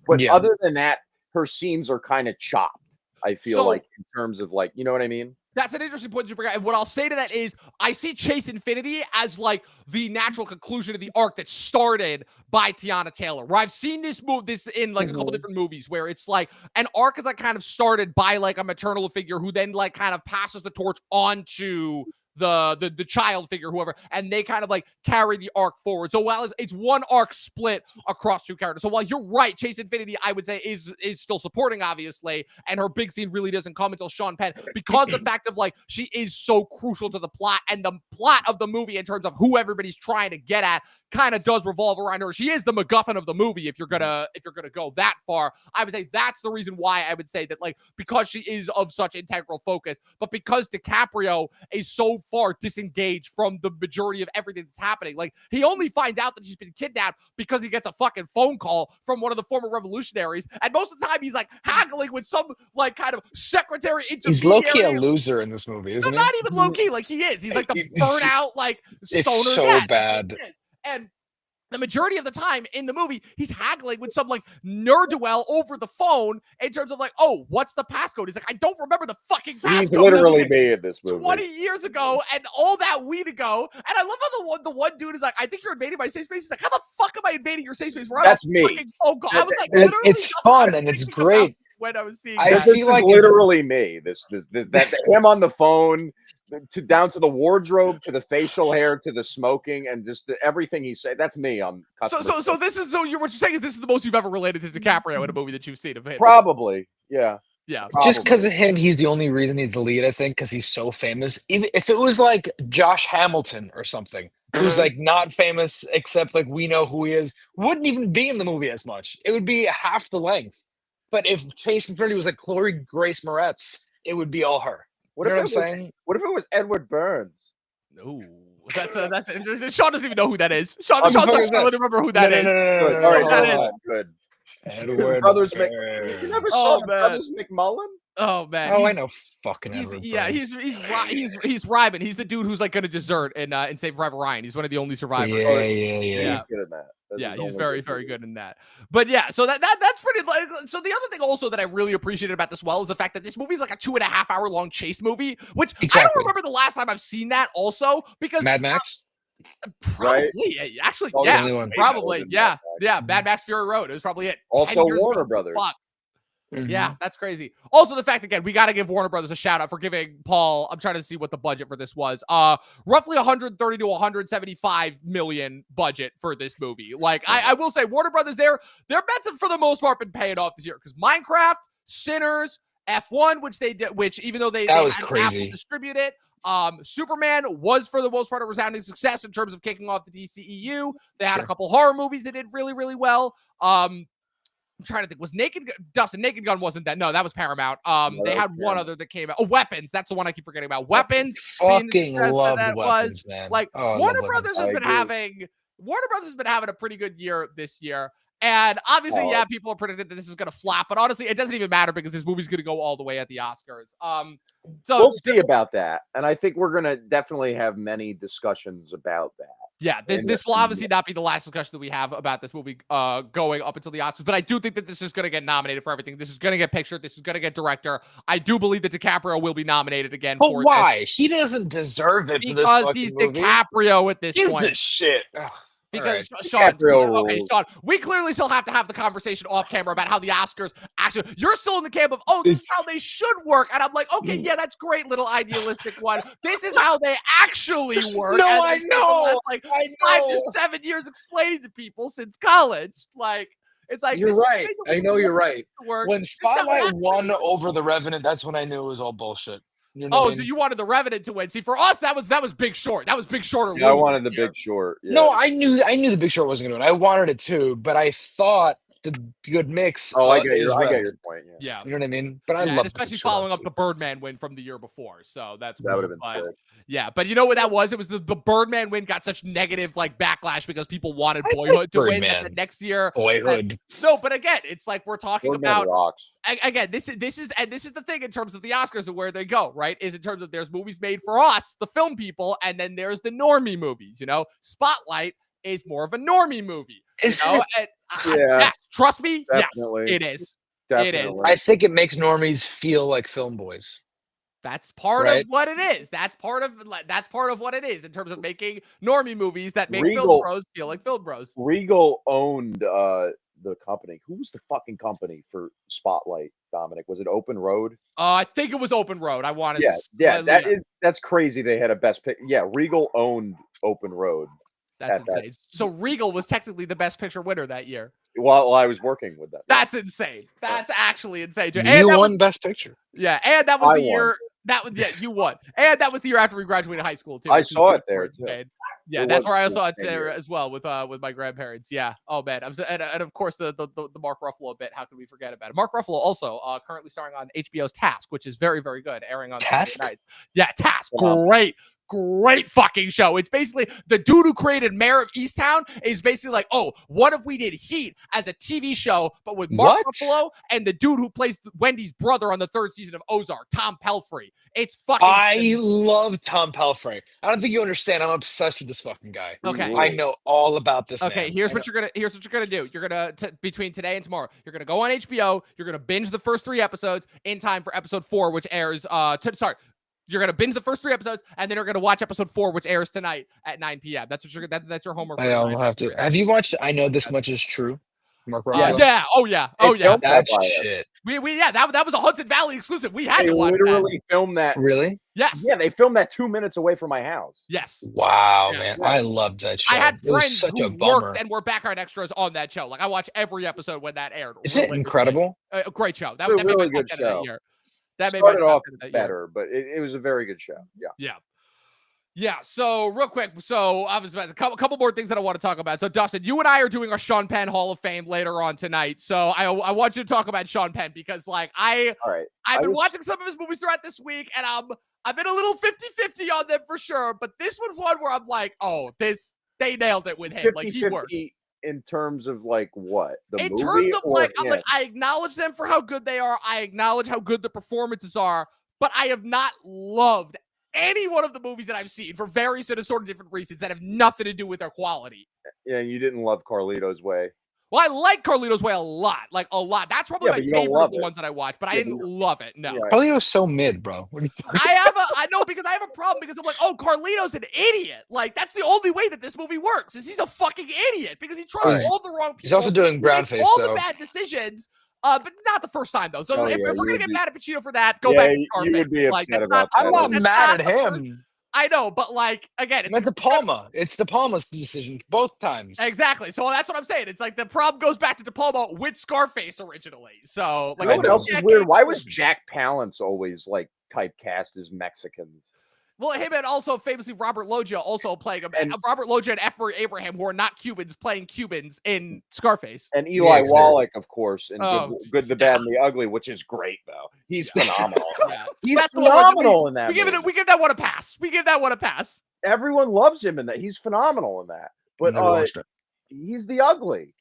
But other than that, her scenes are kind of chopped, I feel like, in terms of like, you know what I mean? That's an interesting point you bring up. And what I'll say to that is I see Chase Infinity as like the natural conclusion of the arc that started by Tiana Taylor, where I've seen this in like a couple different movies where it's like an arc is like kind of started by like a maternal figure who then like kind of passes the torch onto the child figure, whoever, and they kind of like carry the arc forward. So while it's one arc split across two characters. So while you're right, Chase Infinity, I would say is still supporting, obviously, and her big scene really doesn't come until Sean Penn because the fact of like she is so crucial to the plot, and the plot of the movie in terms of who everybody's trying to get at kind of does revolve around her. She is the MacGuffin of the movie if you're gonna go that far. I would say that's the reason why I would say that, like, because she is of such integral focus, but because DiCaprio is so far disengaged from the majority of everything that's happening. Like, he only finds out that she's been kidnapped because he gets a fucking phone call from one of the former revolutionaries, and most of the time he's like haggling with some like kind of secretary intermediary. He's low-key a loser in this movie, isn't he? Not even low-key, like he is. He's like the burnout, like stoner. It's so bad. And the majority of the time in the movie, he's haggling with some like nerd-duel over the phone in terms of like, oh, what's the passcode? He's like, I don't remember the fucking passcode. He's literally made this movie 20 years ago and all that weed ago. And I love how the one dude is like, I think you're invading my safe space. He's like, how the fuck am I invading your safe space? That's me. Phone call. I was like, literally, it's fun and it's great. When I was seeing this is like literally me. That him on the phone, down to the wardrobe, to the facial hair, to the smoking, and just everything he said. That's me on. So this is what you're saying is this is the most you've ever related to DiCaprio in a movie that you've seen of him. Probably, yeah. Yeah. Probably. Just because of him, he's the only reason he's the lead, I think, because he's so famous. Even if it was like Josh Hamilton or something, who's like not famous except like we know who he is, wouldn't even be in the movie as much. It would be half the length. But if Chase Infinity was like Chloe Grace Moretz, it would be all her. What if it was Edward Burns? No, that's Sean doesn't even know who that is. Sean's not struggling to remember who that is. No, that is. Good. Edward Brothers Burns. You never saw Brothers McMullen? Oh man. Oh, I know fucking He's Edward yeah, Burns. he's Ryman. He's the dude who's like gonna desert in Save Private Ryan. He's one of the only survivors. Yeah, Oh, yeah, Yeah, yeah. he's good in that. That's Yeah, his he's only very, good very movie. good in that. But yeah, so that's pretty. Like, so the other thing also that I really appreciated about this is the fact that this movie is like a 2.5 hour long chase movie, which I Exactly. don't remember the last time I've seen that. Also, because Mad Max. probably actually, Oh, yeah, the only one. probably, Way better than yeah, Mad Max. yeah. Mad Max Fury Road. It was probably it. 10 Also, years Warner ago. Brothers. Fuck. Mhm. Yeah, that's crazy. Also, the fact again, we got to give Warner Brothers a shout out for giving Paul. I'm trying to see what the budget for this was. Roughly 130 to 175 million budget for this movie. Like, I will say, Warner Brothers, their bets have for the most part been paying off this year because Minecraft, Sinners, F1, which they did, which even though they was had crazy. Apple distribute it. Superman was for the most part a resounding success in terms of kicking off the DCEU. They had a couple horror movies that did really, really well. I'm trying to think. Was Naked Gun wasn't that? No, that was Paramount. They had one other that came out. Oh, Weapons. That's the one I keep forgetting about. Weapons. being the Fucking success love that Weapons, was. man. Like Oh, I Warner love Brothers Weapons. has been having a pretty good year this year. And obviously, yeah, people are predicting that this is going to flop. But honestly, it doesn't even matter because this movie's going to go all the way at the Oscars. So We'll see about that, and I think we're gonna definitely have many discussions about that. yeah, this will obviously not be the last discussion that we have about this movie going up until the Oscars, but I do think that this is going to get nominated for everything. This is going to get picture. This is going to get director. I do believe that DiCaprio will be nominated again. But for why? He doesn't deserve it for this because fucking he's movie. DiCaprio at this Gives a point. shit. Ugh. Because All right. Sean, DiCaprio okay, rules. Sean, we clearly still have to have the conversation off camera about how the Oscars actually. You're still in the camp of, oh, this is how they should work, and I'm like, okay, yeah, that's great, little idealistic one. This is how they actually work. No, and I then for the know. last, like I 5 know. to 7 years explaining to people since college, like it's like You're this is right. the way I know you're right. to work. When This is how it Spotlight actually won works. over The Revenant, that's when I knew it was all bullshit. You know what I Oh, mean? so you wanted the Revenant to win? See, for us, that was Big Short. That was Big Short. Or Yeah, I lose wanted the this year. Big Short. Yeah. No, I knew The Big Short wasn't going to win. I wanted it too, but I thought the good mix. Oh, I is get your Revenant. point. Yeah, Yeah. You know what I mean? But I Yeah, love and especially The Big Short, following up the obviously. Birdman win from the year before. So that's that would have been but, sick. yeah. But you know what that was? It was the Birdman win got such negative like backlash because people wanted I like Boyhood to win. That Birdman. the next year. Boyhood. No, but again, it's like we're talking Birdman about rocks. again. This is the thing in terms of the Oscars and where they go. Right? Is in terms of there's movies made for us, the film people, and then there's the normie movies. You know, Spotlight is more of a normie movie. Is You know? it? And, Yeah, yes, trust me. definitely. Yes, it is. Definitely. I think it makes normies feel like film boys. That's part Right. of what it is. That's part of what it is in terms of making normie movies that make film Regal- bros feel like film bros. Regal owned the company. Who was the fucking company for Spotlight, Dominic? Was it Open Road? I think it was Open Road. I want to. Yeah. That's crazy. They had a best pick. Yeah, Regal owned Open Road. That's at that. insane. So Regal was technically the best picture winner that year. While I was working with them. That's insane. That's actually insane. Too. You And that won was, Best Picture. yeah, and that was I the won. year. That was you won, and that was the year after we graduated high school too. I which is saw it pretty there, important, too. man. Yeah, It that's was where I the saw it same there year. as well with my grandparents. Yeah. Oh man, and of course the Mark Ruffalo bit. How could we forget about it? Mark Ruffalo also currently starring on HBO's Task, which is very very good, airing on Task? Sunday nights. Yeah, Task, Wow. great fucking show. It's basically the dude who created Mayor of Easttown is basically like, oh, what if we did Heat as a TV show, but with Mark What? Ruffalo and the dude who plays Wendy's brother on the 3rd season of Ozark, Tom Pelfrey. It's fucking. I love Tom Pelfrey. I don't think you understand. I'm obsessed with this fucking guy. Okay. I know all about this Okay, man. here's what you're gonna do. You're gonna between today and tomorrow, you're gonna go on HBO. You're gonna binge the first 3 episodes in time for episode 4, which airs. You're gonna binge the first 3 episodes, and then you're gonna watch episode 4, which airs tonight at 9 p.m. That's what that's your homework. I'll have to. Have you watched I Know This Much Is True? Mark Yeah. Ruffalo? Yeah. Oh yeah. They filmed That's that by us. shit. That was a Hudson Valley exclusive. We had They to watch literally filmed that. Really? that. Yes. Yeah, they filmed that 2 minutes away from my house. Yes. Wow, Yeah, man. yeah. I loved that show. I had It was friends such who a bummer. worked and were background extras on that show. Like I watched every episode when that aired. Is it religiously. incredible? A great show. That It's a made my really top good 10 of that show. year. That made my Started top off 10 of that year. better, but it was a very good show. Yeah. Yeah. So real quick, I was about a couple more things that I want to talk about. So Dustin, you and I are doing our Sean Penn Hall of Fame later on tonight. So I want you to talk about Sean Penn because like All right. I've been was- watching some of his movies throughout this week and I've been a little 50-50 on them for sure. But this was one where I'm like, oh, they nailed it with him. Like he works. in terms of like what the In movie terms of or like, I'm him? like, I acknowledge them for how good they are. I acknowledge how good the performances are, but I have not loved any one of the movies that I've seen for various and assorted different reasons that have nothing to do with their quality. Yeah, you didn't love Carlito's Way. Well, I like Carlito's Way a lot, like a lot. That's probably Yeah, my but you don't favorite of love the it. ones that I watched, but I Yeah, but didn't love it. No. Yeah. Carlito's so mid, bro. What are you talking I know because I have a problem because I'm like, oh, Carlito's an idiot. Like, that's the only way that this movie works is he's a fucking idiot because he trusts He's- all the wrong people. He's also doing He brown makes face, all so the bad decisions. But not the first time though. So Oh, if yeah, we're you gonna would get be- mad at Pacino for that, go Yeah, back to you Scarface. would be Like, upset that's about I'm that. not that's mad not at the first- him. I know, but like again, I'm at De Palma. It's De Palma's decision both times. exactly. So that's what I'm saying. It's like the problem goes back to De Palma with Scarface originally. So like, You know what else is weird? Why was decades- Jack Palance always like typecast as Mexicans? Well, him and also famously Robert Loggia also playing him. And- Robert Loggia and F. Murray Abraham, who are not Cubans, playing Cubans in Scarface. And Eli Yeah, 'cause they're- Wallach, of course, in Oh, Good, the Bad, and the Ugly, which is great though. He's phenomenal. Yeah. He's That's the one where phenomenal in that. We movie. give that one a pass. We give that one a pass. Everyone loves him in that. He's phenomenal in that. But Never watched it. he's the ugly.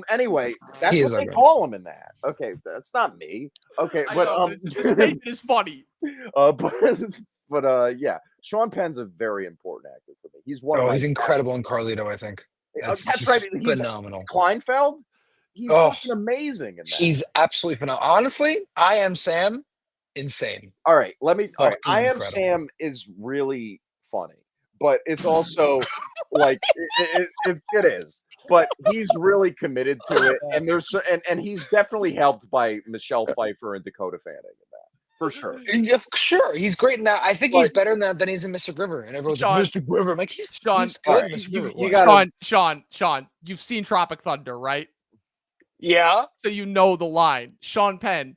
Anyway, that's He what is they ugly. call him in that. Okay, that's not me. Okay, I but know, but the statement is funny. yeah, Sean Penn's a very important actor for me. He's one of Oh, my he's incredible in Carlito, I think. That's He's right. He's phenomenal. Kleinfeld. He's Oh, fucking amazing in that. He's absolutely phenomenal. Honestly, I Am Sam, insane. All right, all right. Fucking I Am incredible. Sam is really funny, but it's also like it is. But he's really committed to it, and and he's definitely helped by Michelle Pfeiffer and Dakota Fanning in that for sure. And sure, he's great in that. I think But- he's better in that than he's in Mr. River. And everyone's Sean- like, Mr. River. I'm like, he's Sean, good in alright, Mr. You, River. you What? gotta- Sean, you've seen Tropic Thunder, right? Yeah. So you know the line. Sean Penn,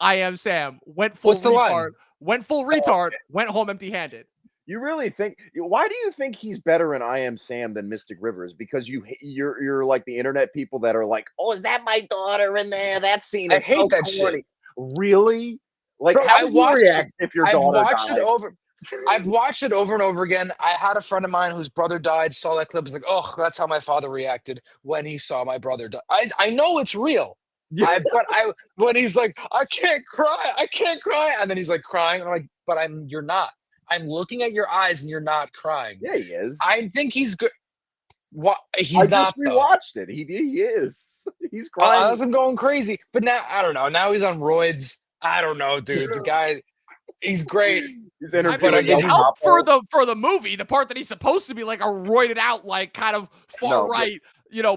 I Am Sam, went full What's the line? retard, went full retard, went home empty-handed. You really think? Why do you think he's better in I Am Sam than Mystic Rivers? Because you're like the internet people that are like, oh, is that my daughter in there? That scene I is hate so that shit. corny. Really? Like, Bro, how I would you watched react if your I've daughter watched died? it over. I've watched it over and over again. I had a friend of mine whose brother died, saw that clip, was like, oh, that's how my father reacted when he saw my brother die. I know it's real. Yeah. When he's like, I can't cry, and then he's like crying. I'm like, but you're not. I'm looking at your eyes and you're not crying. Yeah, he is. I think he's good. What he's I not. just though. rewatched it. He is. He's I crying. wasn't going crazy, but now I don't know. Now he's on roids. I don't know, dude. The guy, he's great. He's I mean, interviewing it El helped Chapo. for the movie, the part that he's supposed to be like a roided out, like kind of far No, but- right,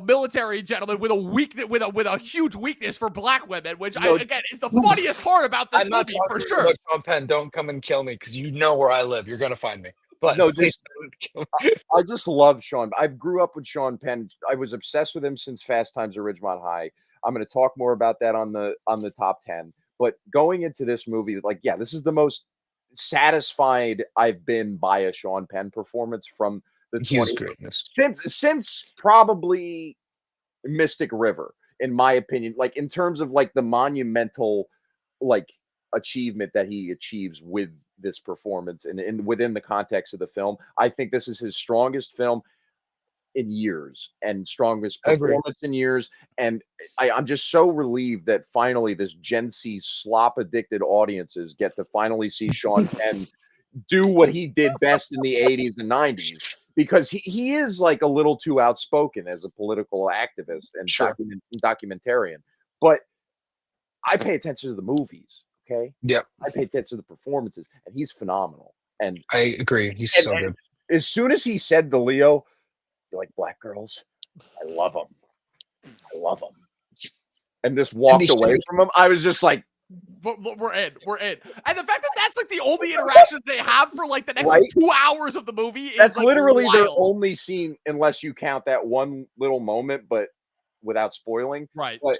military gentleman with a weakness, with a huge weakness for black women, which No, again is the funniest part about this I'm not movie talking for to you sure. about Sean Penn. Don't come and kill me because you know where I live. You're gonna find me. But No, please just- don't kill me. I just love Sean. I grew up with Sean Penn. I was obsessed with him since Fast Times at Ridgemont High. I'm going to talk more about that on the top 10. But going into this movie, like, yeah, this is the most satisfied I've been by a Sean Penn performance from the He was 20 great in this. since probably Mystic River, in my opinion. Like, in terms of like the monumental like achievement that he achieves with this performance and within the context of the film, I think this is his strongest film in years and strongest I agree. performance in years. And I'm just so relieved that finally this Gen Z slop addicted audiences get to finally see Sean Penn do what he did best in the 80s and 90s, because he is like a little too outspoken as a political activist and Sure. documentarian. But I pay attention to the movies. Okay. Yep, I pay attention to the performances, and he's phenomenal. And I agree. He's And- so and- good. as soon as he said the Leo, you're like, black girls, I love them. I love them. And just walked he- away from him. I was just like, But we're in. And the fact that that's like the only interaction they have for like the next Right? 2 hours of the movie is that's like, literally their wild. only scene, unless you count that one little moment, but without spoiling. Right. But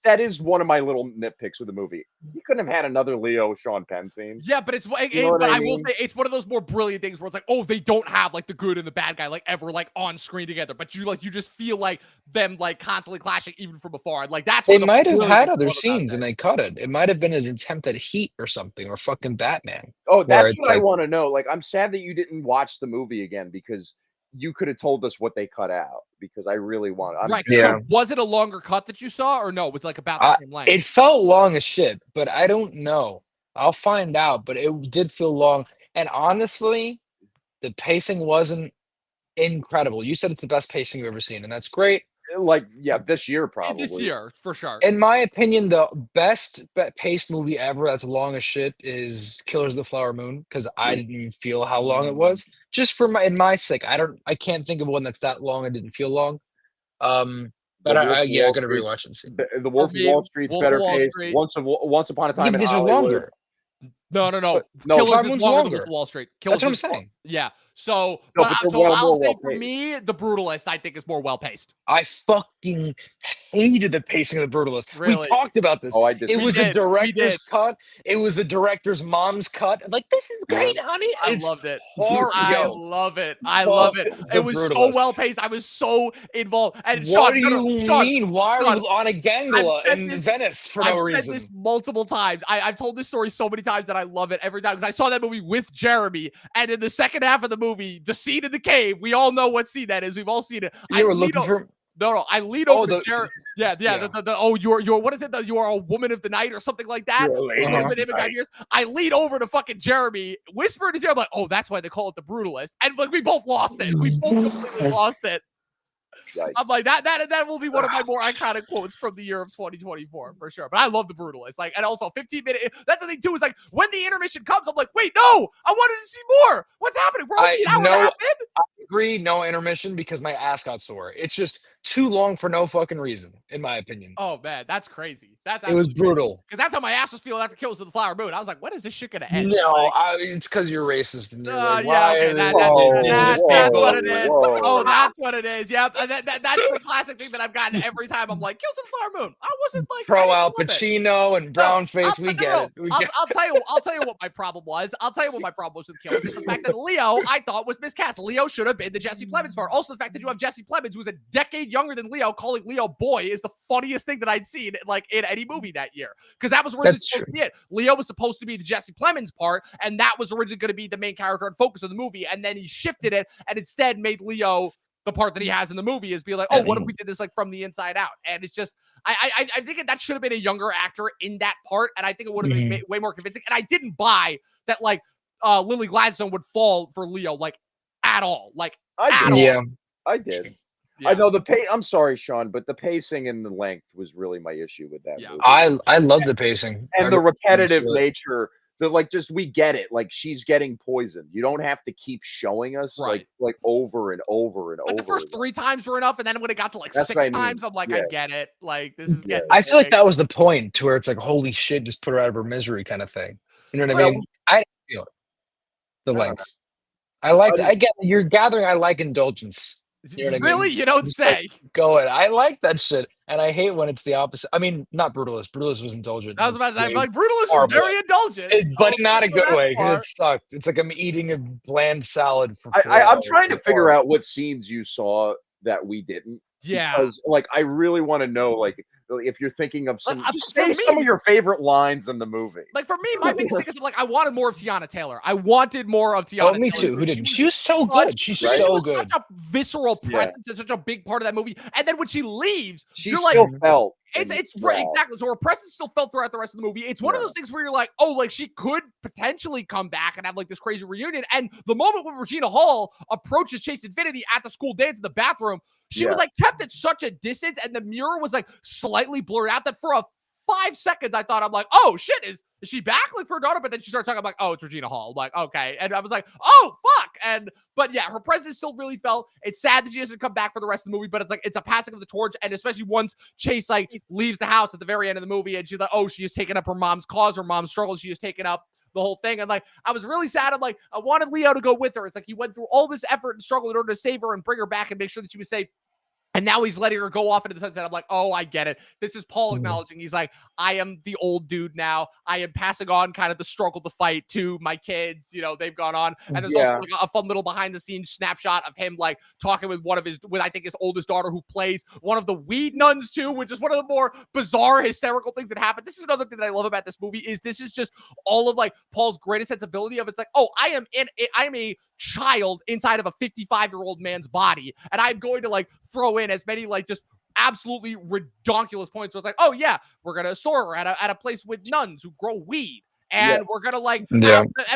that is one of my little nitpicks with the movie. You couldn't have had another Leo Sean Penn scene. Yeah, but it's You know what but I I will mean? say it's one of those more brilliant things where it's like, oh, they don't have like the good and the bad guy like ever like on screen together, but you just feel like them like constantly clashing even from afar. And like that's They one of the might have brilliant had things I other love about scenes and this. they cut it. It might have been an attempt at Heat or something, or fucking Batman. Oh, that's it's what I like- want to know. Like, I'm sad that you didn't watch the movie again, because you could have told us what they cut out because I really want. Right. Yeah. So was it a longer cut that you saw, or no? It was like about the same length. It felt long as shit, but I don't know. I'll find out, but it did feel long. And honestly, the pacing wasn't incredible. You said it's the best pacing you've ever seen, and that's great. Like, yeah, this year probably. This year, for sure. In my opinion, the best paced movie ever that's long as shit is Killers of the Flower Moon, because I didn't even feel how long it was. Just for my sake, I can't think of one that's that long and didn't feel long. But I gotta rewatch it and see. The Wolf of Wall Street's Wolf better of Wall paced. Street. Once upon a time in These are Hollywood. longer. No. No, Killers Flower is Moon's longer than longer. Wolf of Wall Street. Killers That's what I'm is- saying. Yeah. So, No, but, but they're so well I'll more say for well-paced. me, The Brutalist, I think, is more well paced. I fucking hated the pacing of The Brutalist. Really? We talked about this. Oh, I It disagree. was We the did. We director's did. cut. It was the director's mom's cut. I'm like, this is great, honey. I It's loved it. hor- I yo, love it. I fuck love it. The It was so Brutalist. well paced. I was so involved. And What Sean, do no, no, you Sean, mean? Why are Sean, we on a gangula said in this- Venice for I've no said reason? this multiple times. I've told this story so many times that I love it every time because I saw that movie with Jeremy. And in the second half of the movie, the scene in the cave, we all know what scene that is. We've all seen it. You were looking for. I lead Oh, over to the- Jeremy. Yeah. yeah. You're what is it? You are a woman of the night or something like that. You're a lady Whatever of the the name of God night. is. I lead over to fucking Jeremy, whisper in his ear. I'm like, oh, that's why they call it The Brutalist. And like we both lost it. We both completely lost it. Yikes. I'm like that will be one of my more iconic quotes from the year of 2024 for sure. But I love The Brutalist. Like, and also 15-minute. That's the thing too. Is like when the intermission comes, I'm like, wait, no, I wanted to see more. What's happening? We're only an hour and a half in. I agree, no intermission because my ass got sore. It's just too long for no fucking reason, in my opinion. Oh man, that's crazy. That's It was brutal. because that's how my ass was feeling after Killers of the Flower Moon. I was like, when is this shit gonna end? No, Like, it's because you're racist. And you're yeah, like, why okay, are that's they- what it is. whoa. Oh, that's what it is. Yep, and that's the classic thing that I've gotten every time. I'm like, Killers of the Flower Moon. I wasn't like Pro I Al didn't love it. Pacino and brown face. No, We get it. We get I'll tell you what my problem was. I'll tell you what my problem was with Killers. Is the fact that Leo, I thought, was miscast. Leo should have been the Jesse Plemons part. Also, the fact that you have Jesse Plemons, who's a decade younger than Leo, calling Leo boy is the funniest thing that I'd seen like in any movie that year. Because that was originally That's supposed to be it. Leo was supposed to be the Jesse Plemons part, and that was originally going to be the main character and focus of the movie. And then he shifted it and instead made Leo the part that he has in the movie is be like, oh, what if we did this like from the inside out? And it's just, I think that should have been a younger actor in that part, and I think it would have been way more convincing. And I didn't buy that like Lily Gladstone would fall for Leo like at all, like I at did. all. Yeah. I did. Yeah. I know the pace. I'm sorry, Sean, but the pacing and the length was really my issue with that Yeah. movie. I love the pacing And the repetitive really- nature. The like, just we get it. Like she's getting poisoned. You don't have to keep showing us Right. like over and over and Like over. the first 3 times were enough, and then when it got to like That's 6 what I mean. times, I'm like, I Yeah. get it. Like this is Yeah. getting. I feel like big. that was the point to where it's like, holy shit, just put her out of her misery kind of thing. You know what I Well, mean? I didn't feel it. The No, length. I like. I I get you're gathering. I like indulgence. You know what I Really, mean? you don't Just say. Going. I like that shit, and I hate when it's the opposite. I mean, not Brutalist. Brutalist was indulgent. I was about to say, Way- like Brutalist is horrible. very indulgent, but so not a for good that way because part- it sucked. It's like I'm eating a bland salad for. I'm trying to figure out what scenes you saw that we didn't. Yeah. Because like I really want to know like if you're thinking of some, Like, just for say me- some of your favorite lines in the movie. Like for me, my biggest thing is like I wanted more of Tiana Taylor. I wanted more of Tiana. Oh, me Taylor. too. Who didn't? She was was so such- good. She's right? She so was good. such a visceral Yeah. presence and such a big part of that movie. And then when she leaves, She you're like, still felt. it's right, wow. exactly. So her presence still felt throughout the rest of the movie. It's one of Yeah. those things where you're like, oh, like she could potentially come back and have like this crazy reunion. And the moment when Regina Hall approaches Chase Infinity at the school dance in the bathroom, she was Yeah. like kept at such a distance, and the mirror was like slightly blurred out that for a 5 seconds I thought, I'm like, oh shit, is she back like for her daughter? But then she started talking, I'm like, oh, it's Regina Hall. I'm like, okay. And I was like, oh fuck. But yeah, her presence still really felt. It's sad that she doesn't come back for the rest of the movie, but it's like it's a passing of the torch. And especially once Chase like leaves the house at the very end of the movie, and she's like, oh, she has taken up her mom's cause, her mom's struggle. She has taken up the whole thing. And like, I was really sad. I'm like, I wanted Leo to go with her. It's like he went through all this effort and struggle in order to save her and bring her back and make sure that she was safe. And now he's letting her go off into the sunset. I'm like, oh, I get it. This is Paul acknowledging. He's like, I am the old dude now. I am passing on kind of the struggle to fight to my kids. You know, they've gone on. And there's also like a fun little behind the scenes snapshot of him like talking with with I think his oldest daughter who plays one of the weed nuns too, which is one of the more bizarre, hysterical things that happened. This is another thing that I love about this movie is this is just all of like Paul's greatest sensibility of it's like, oh, I am a child inside of a 55-year-old man's body. And I'm going to like throw in as many like just absolutely redonkulous points. So it's like, oh yeah, we're going to store her at a place with nuns who grow weed. And we're gonna like, and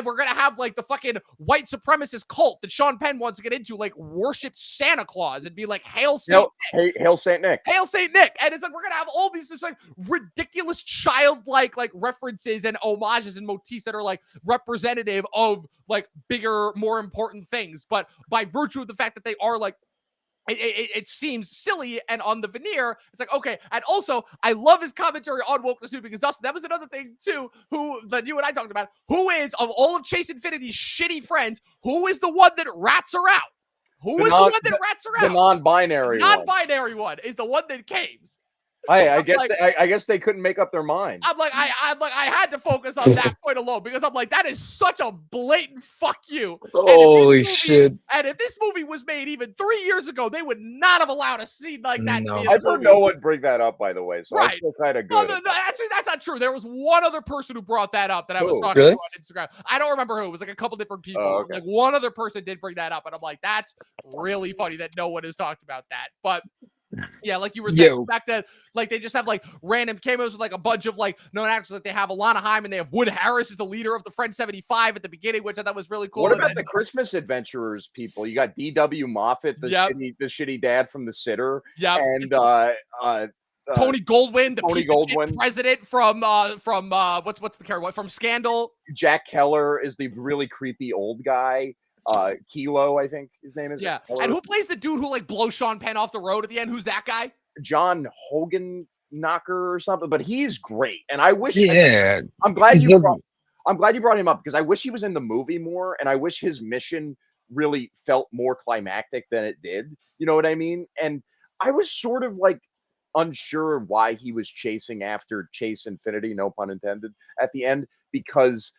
we're gonna have like the fucking white supremacist cult that Sean Penn wants to get into, like worship Santa Claus and be like, Hail Saint Nick. Hail Saint Nick. Hail Saint Nick. And it's like we're gonna have all these just like ridiculous childlike like references and homages and motifs that are like representative of like bigger, more important things. But by virtue of the fact that they are like, it seems silly and on the veneer. It's like, okay. And also, I love his commentary on wokeness too, because Dustin, that was another thing too, that you and I talked about, who is, of all of Chase Infinity's shitty friends, who is the one that rats her out? Who is the one that rats her out? The non-binary one. Non-binary one is the one that caves. I guess they couldn't make up their mind. I'm like, I had to focus on that point alone because I'm like, that is such a blatant fuck you. Holy shit. And if this movie was made even 3 years ago, they would not have allowed a scene like that. No. I've heard no one bring that up, by the way, so I feel kind of good. No, actually, that's not true. There was one other person who brought that up that I was talking to on Instagram. I don't remember who. It was like a couple different people. Oh, okay. Like one other person did bring that up, and I'm like, that's really funny that no one has talked about that. But yeah, like you were saying, the fact that like they just have like random cameos with like a bunch of like known actors. Like they have Alana Haim and they have Wood Harris as the leader of the Friend 75 at the beginning, which I thought was really cool. What about the Christmas Adventurers people? You got D.W. Moffat, the shitty dad from The Sitter, and Tony Goldwyn, the president from what's the character from Scandal. Jack Keller is the really creepy old guy. Kilo, I think his name is. Yeah. And who plays the dude who like blows Sean Penn off the road at the end? Who's that guy? John Hogan Knocker or something, but he's great. And I wish I'm glad you brought him up because I wish he was in the movie more, and I wish his mission really felt more climactic than it did. You know what I mean? And I was sort of like unsure why he was chasing after Chase Infinity, no pun intended, at the end, because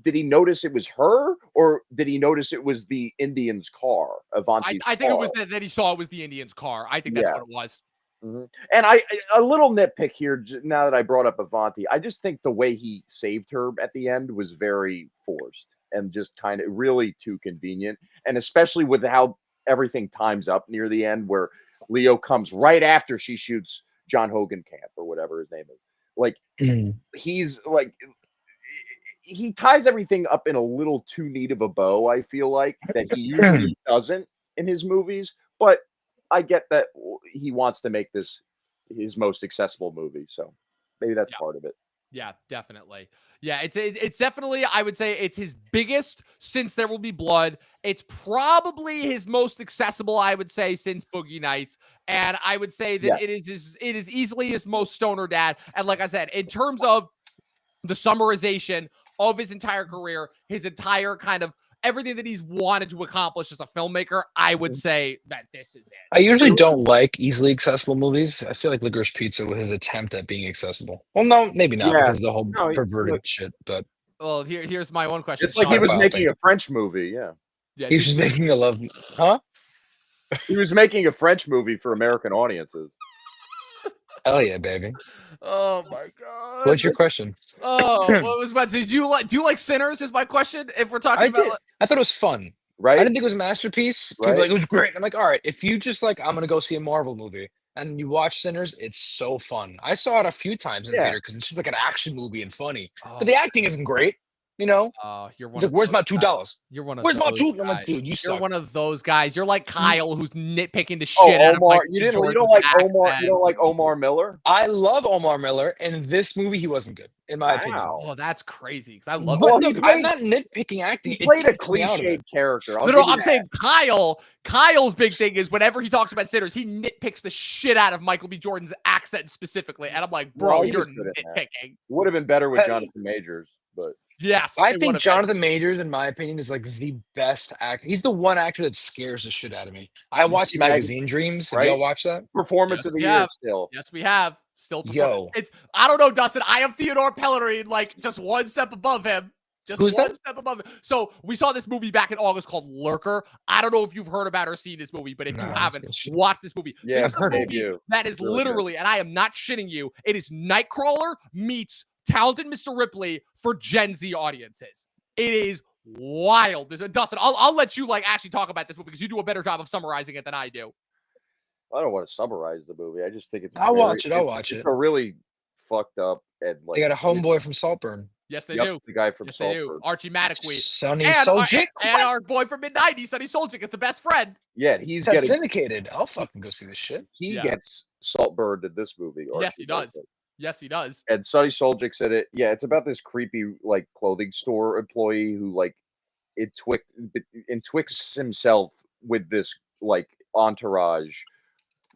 did he notice it was her, or did he notice it was the Indian's car, Avanti's I think it was that he saw it was the Indian's car. I think that's what it was. Mm-hmm. And a little nitpick here, now that I brought up Avanti, I just think the way he saved her at the end was very forced and just kind of really too convenient. And especially with how everything times up near the end, where Leo comes right after she shoots John Hogan Camp or whatever his name is. Like, he's like... He ties everything up in a little too neat of a bow, I feel like, that he usually doesn't in his movies. But I get that he wants to make this his most accessible movie, so maybe that's part of it. Yeah, definitely. Yeah, it's definitely, I would say it's his biggest since There Will Be Blood. It's probably his most accessible, I would say, since Boogie Nights. And I would say that it is easily his most stoner dad. And like I said, in terms of the summarization of his entire career, his entire kind of everything that he's wanted to accomplish as a filmmaker, I would say that this is it. I usually don't like easily accessible movies. I feel like Licorice Pizza was his attempt at being accessible. Well, no, maybe not because of the whole perverted shit. But well, here's my one question. It's like he was making a French movie. Yeah, he's just making a love. Huh? He was making a French movie for American audiences. Hell yeah, baby. Oh my god. What's your question? Oh, what was about? Do you like Sinners? Is my question. If we're talking about, I thought it was fun. Right? I didn't think it was a masterpiece. People like it was great. I'm like, all right, if you just like, I'm gonna go see a Marvel movie and you watch Sinners, it's so fun. I saw it a few times in theater because it's just like an action movie and funny. But the acting isn't great. You know, you're one. He's like, where's my $2? You're one of. Where's my $2? I'm like, dude, you're one of those guys. You're like Kyle, who's nitpicking the shit out of Michael You don't like Omar Miller? I love Omar Miller. In this movie, he wasn't good, in my opinion. Oh, that's crazy because I love. Well, I'm not nitpicking acting. He played a cliched character. No, I'm saying Kyle's big thing is whenever he talks about Sinners, he nitpicks the shit out of Michael B. Jordan's accent specifically, and I'm like, bro, you're nitpicking. Would have been better with Jonathan Majors, but. Yes, I think Jonathan Majors, in my opinion, is like the best actor. He's the one actor that scares the shit out of me. I watched Magazine Dreams. Have y'all watched that? Performance of the year still. Yes, we have. Still performance. I don't know, Dustin. I have Theodore Pellerin like just one step above him. Just one step above him. So we saw this movie back in August called Lurker. I don't know if you've heard about or seen this movie, but if you haven't, watch this movie. Yeah, this is a movie that is literally, and I am not shitting you, it is Nightcrawler meets Talented Mr. Ripley for Gen Z audiences. It is wild. Dustin, I'll let you like actually talk about this movie because you do a better job of summarizing it than I do. I don't want to summarize the movie. I just think it's I'll watch it. I'll watch it's it. a really fucked up and like They got a homeboy from Saltburn. Yes, they yep, do. the guy from Yes, they do. Salford. Archie Maddoxweed. Sonny And Soljic. our boy from mid-90s, Sonny Soljic, is the best friend. Yeah, he's That's getting syndicated. I'll fucking go see this shit. he Yeah. gets Saltburn in this movie. Yes, he does. it. Yes, he does. And Sonny Soljic said it. Yeah, it's about this creepy like clothing store employee who like entwists himself with this like entourage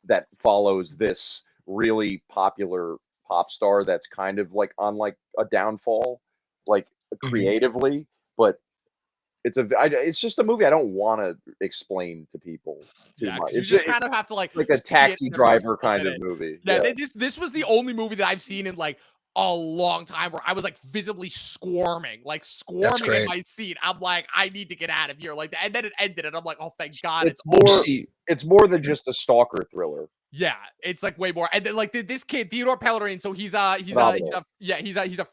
that follows this really popular pop star that's kind of like on like a downfall, like creatively, but it's just a movie I don't want to explain to people too much. You It's just kind of have to like like a see it taxi and driver immerse yourself kind in of it. movie. Yeah, this was the only movie that I've seen in like a long time where I was like visibly squirming in my seat. I'm like, I need to get out of here. Like, and then it ended, and I'm like, oh, thank God. It's more than just a stalker thriller. Yeah, it's like way more. And then like this kid, Theodore Pellerin, so he's a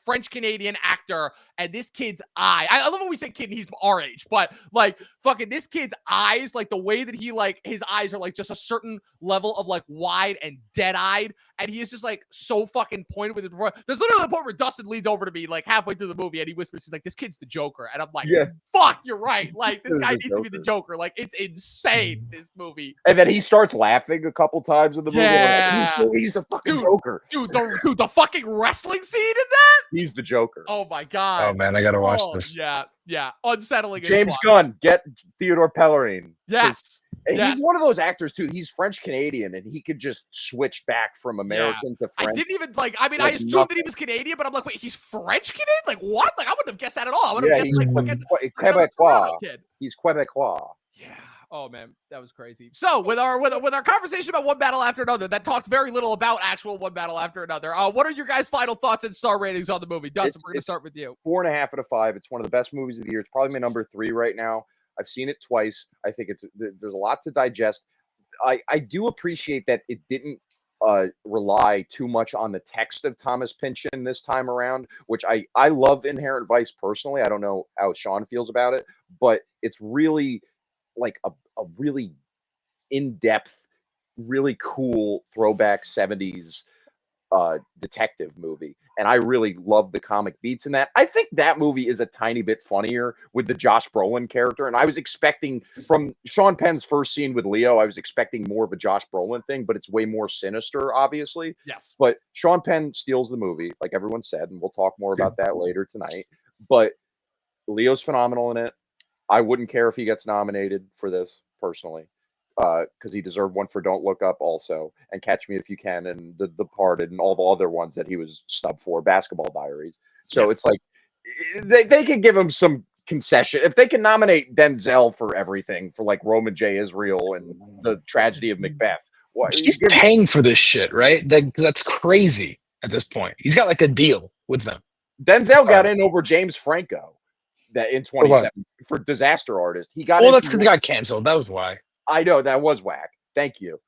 French Canadian actor, and this kid's eye. I love when we say kid, and he's our age, but like fucking this kid's eyes, like the way that he like his eyes are like just a certain level of like wide and dead-eyed, and he is just like so fucking pointed with it. There's literally a point where Dustin leans over to me like halfway through the movie, and he whispers, he's like, "This kid's the Joker," and I'm like, Yeah. "Fuck, you're right." Like this is guy the needs to be the Joker. Like it's insane. This movie. And then he starts laughing a couple times in the movie. Yeah. Like, he's the fucking Joker. Dude, the fucking wrestling scene in that? He's the Joker. Oh my God. Oh man, I gotta watch this. Yeah. Unsettling. James Gunn, get Theodore Pellerin. Yes. And he's one of those actors too. He's French Canadian, and he could just switch back from American to French. I didn't even like. I mean, I assumed that he was Canadian, but I'm like, wait, he's French Canadian? Like what? Like I wouldn't have guessed that at all. I would have guessed like fucking Quebecois. kid. He's Quebecois. Yeah. Oh man, that was crazy. So with our conversation about One Battle After Another, that talked very little about actual One Battle After Another. What are your guys' final thoughts and star ratings on the movie? Dustin, we're gonna start with you. 4.5 out of 5. It's one of the best movies of the year. It's probably my number 3 right now. I've seen it twice. I think there's a lot to digest. I do appreciate that it didn't rely too much on the text of Thomas Pynchon this time around, which I love Inherent Vice personally. I don't know how Sean feels about it, but it's really like a really in-depth, really cool throwback 70s detective movie. And I really love the comic beats in that. I think that movie is a tiny bit funnier with the Josh Brolin character. And I was expecting from Sean Penn's first scene with Leo, I was expecting more of a Josh Brolin thing, but it's way more sinister, obviously. Yes. But Sean Penn steals the movie, like everyone said, and we'll talk more about that later tonight. But Leo's phenomenal in it. I wouldn't care if he gets nominated for this personally, because he deserved one for Don't Look Up also, and Catch Me If You Can, and The Departed, and all the other ones that he was snubbed for, Basketball Diaries. So it's like they can give him some concession if they can nominate Denzel for everything, for like Roman J. Israel and The Tragedy of Macbeth. He's paying for this shit, right? That's crazy at this point. He's got like a deal with them. Denzel got in over James Franco. That in 27 for Disaster Artist. He got that's because he got canceled. That was why. I know that was whack. Thank you.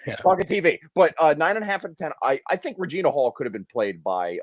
Yeah. Talkin TV. But 9.5 out of 10. I think Regina Hall could have been played by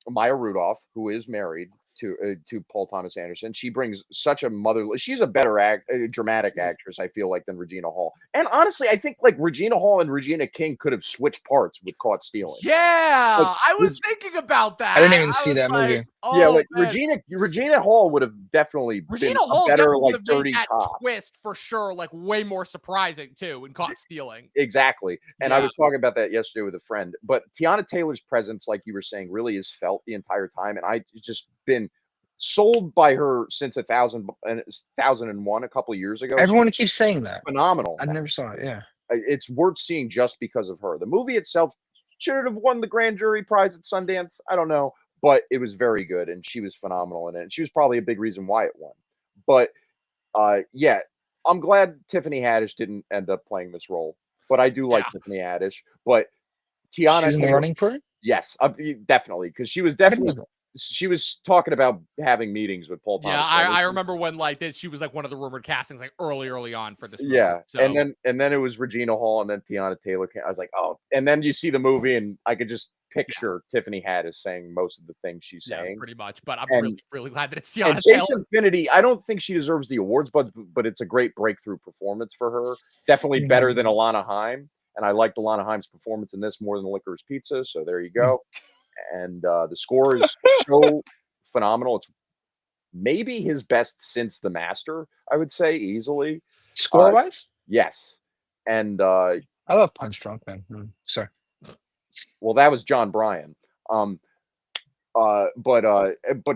Maya Rudolph, who is married to Paul Thomas Anderson. She brings such a motherly. She's a better dramatic actress, I feel like, than Regina Hall. And honestly, I think like Regina Hall and Regina King could have switched parts with Caught Stealing. Yeah, like, I was thinking about that. I didn't even see that movie. Oh, yeah, like man. Regina Hall would have definitely been a better like dirty cop. Twist for sure, like way more surprising too in Caught Stealing. Exactly. And I was talking about that yesterday with a friend. But Tiana Taylor's presence, like you were saying, really is felt the entire time. And I just been sold by her since 1001 a couple of years ago. Everyone keeps saying that. Phenomenal. I never saw it. Yeah. It's worth seeing just because of her. The movie itself should have won the grand jury prize at Sundance. I don't know. But it was very good, and she was phenomenal in it. And she was probably a big reason why it won. But, yeah, I'm glad Tiffany Haddish didn't end up playing this role. But I do like Tiffany Haddish. But Tiana... She's in the running for it? Yes, definitely. Because she was definitely... she was talking about having meetings with Paul Thomas. Yeah, I remember when like this, she was like one of the rumored castings like early on for this movie. Yeah, So. and then it was Regina Hall and then Tiana Taylor. I was like, oh, and then you see the movie and I could just picture Tiffany Haddish saying most of the things she's saying. Pretty much. But I'm And- really glad that it's And Tiana Jason Taylor. Finity, I don't think she deserves the awards, but it's a great breakthrough performance for her. Definitely better than Alana Haim, and I liked Alana Haim's performance in this more than Licorice Pizza. So there you go. And the score is so phenomenal. It's maybe his best since The Master, I would say easily. Score wise? Yes. And I love Punch Drunk Man. Sorry. well, that was John Bryan. But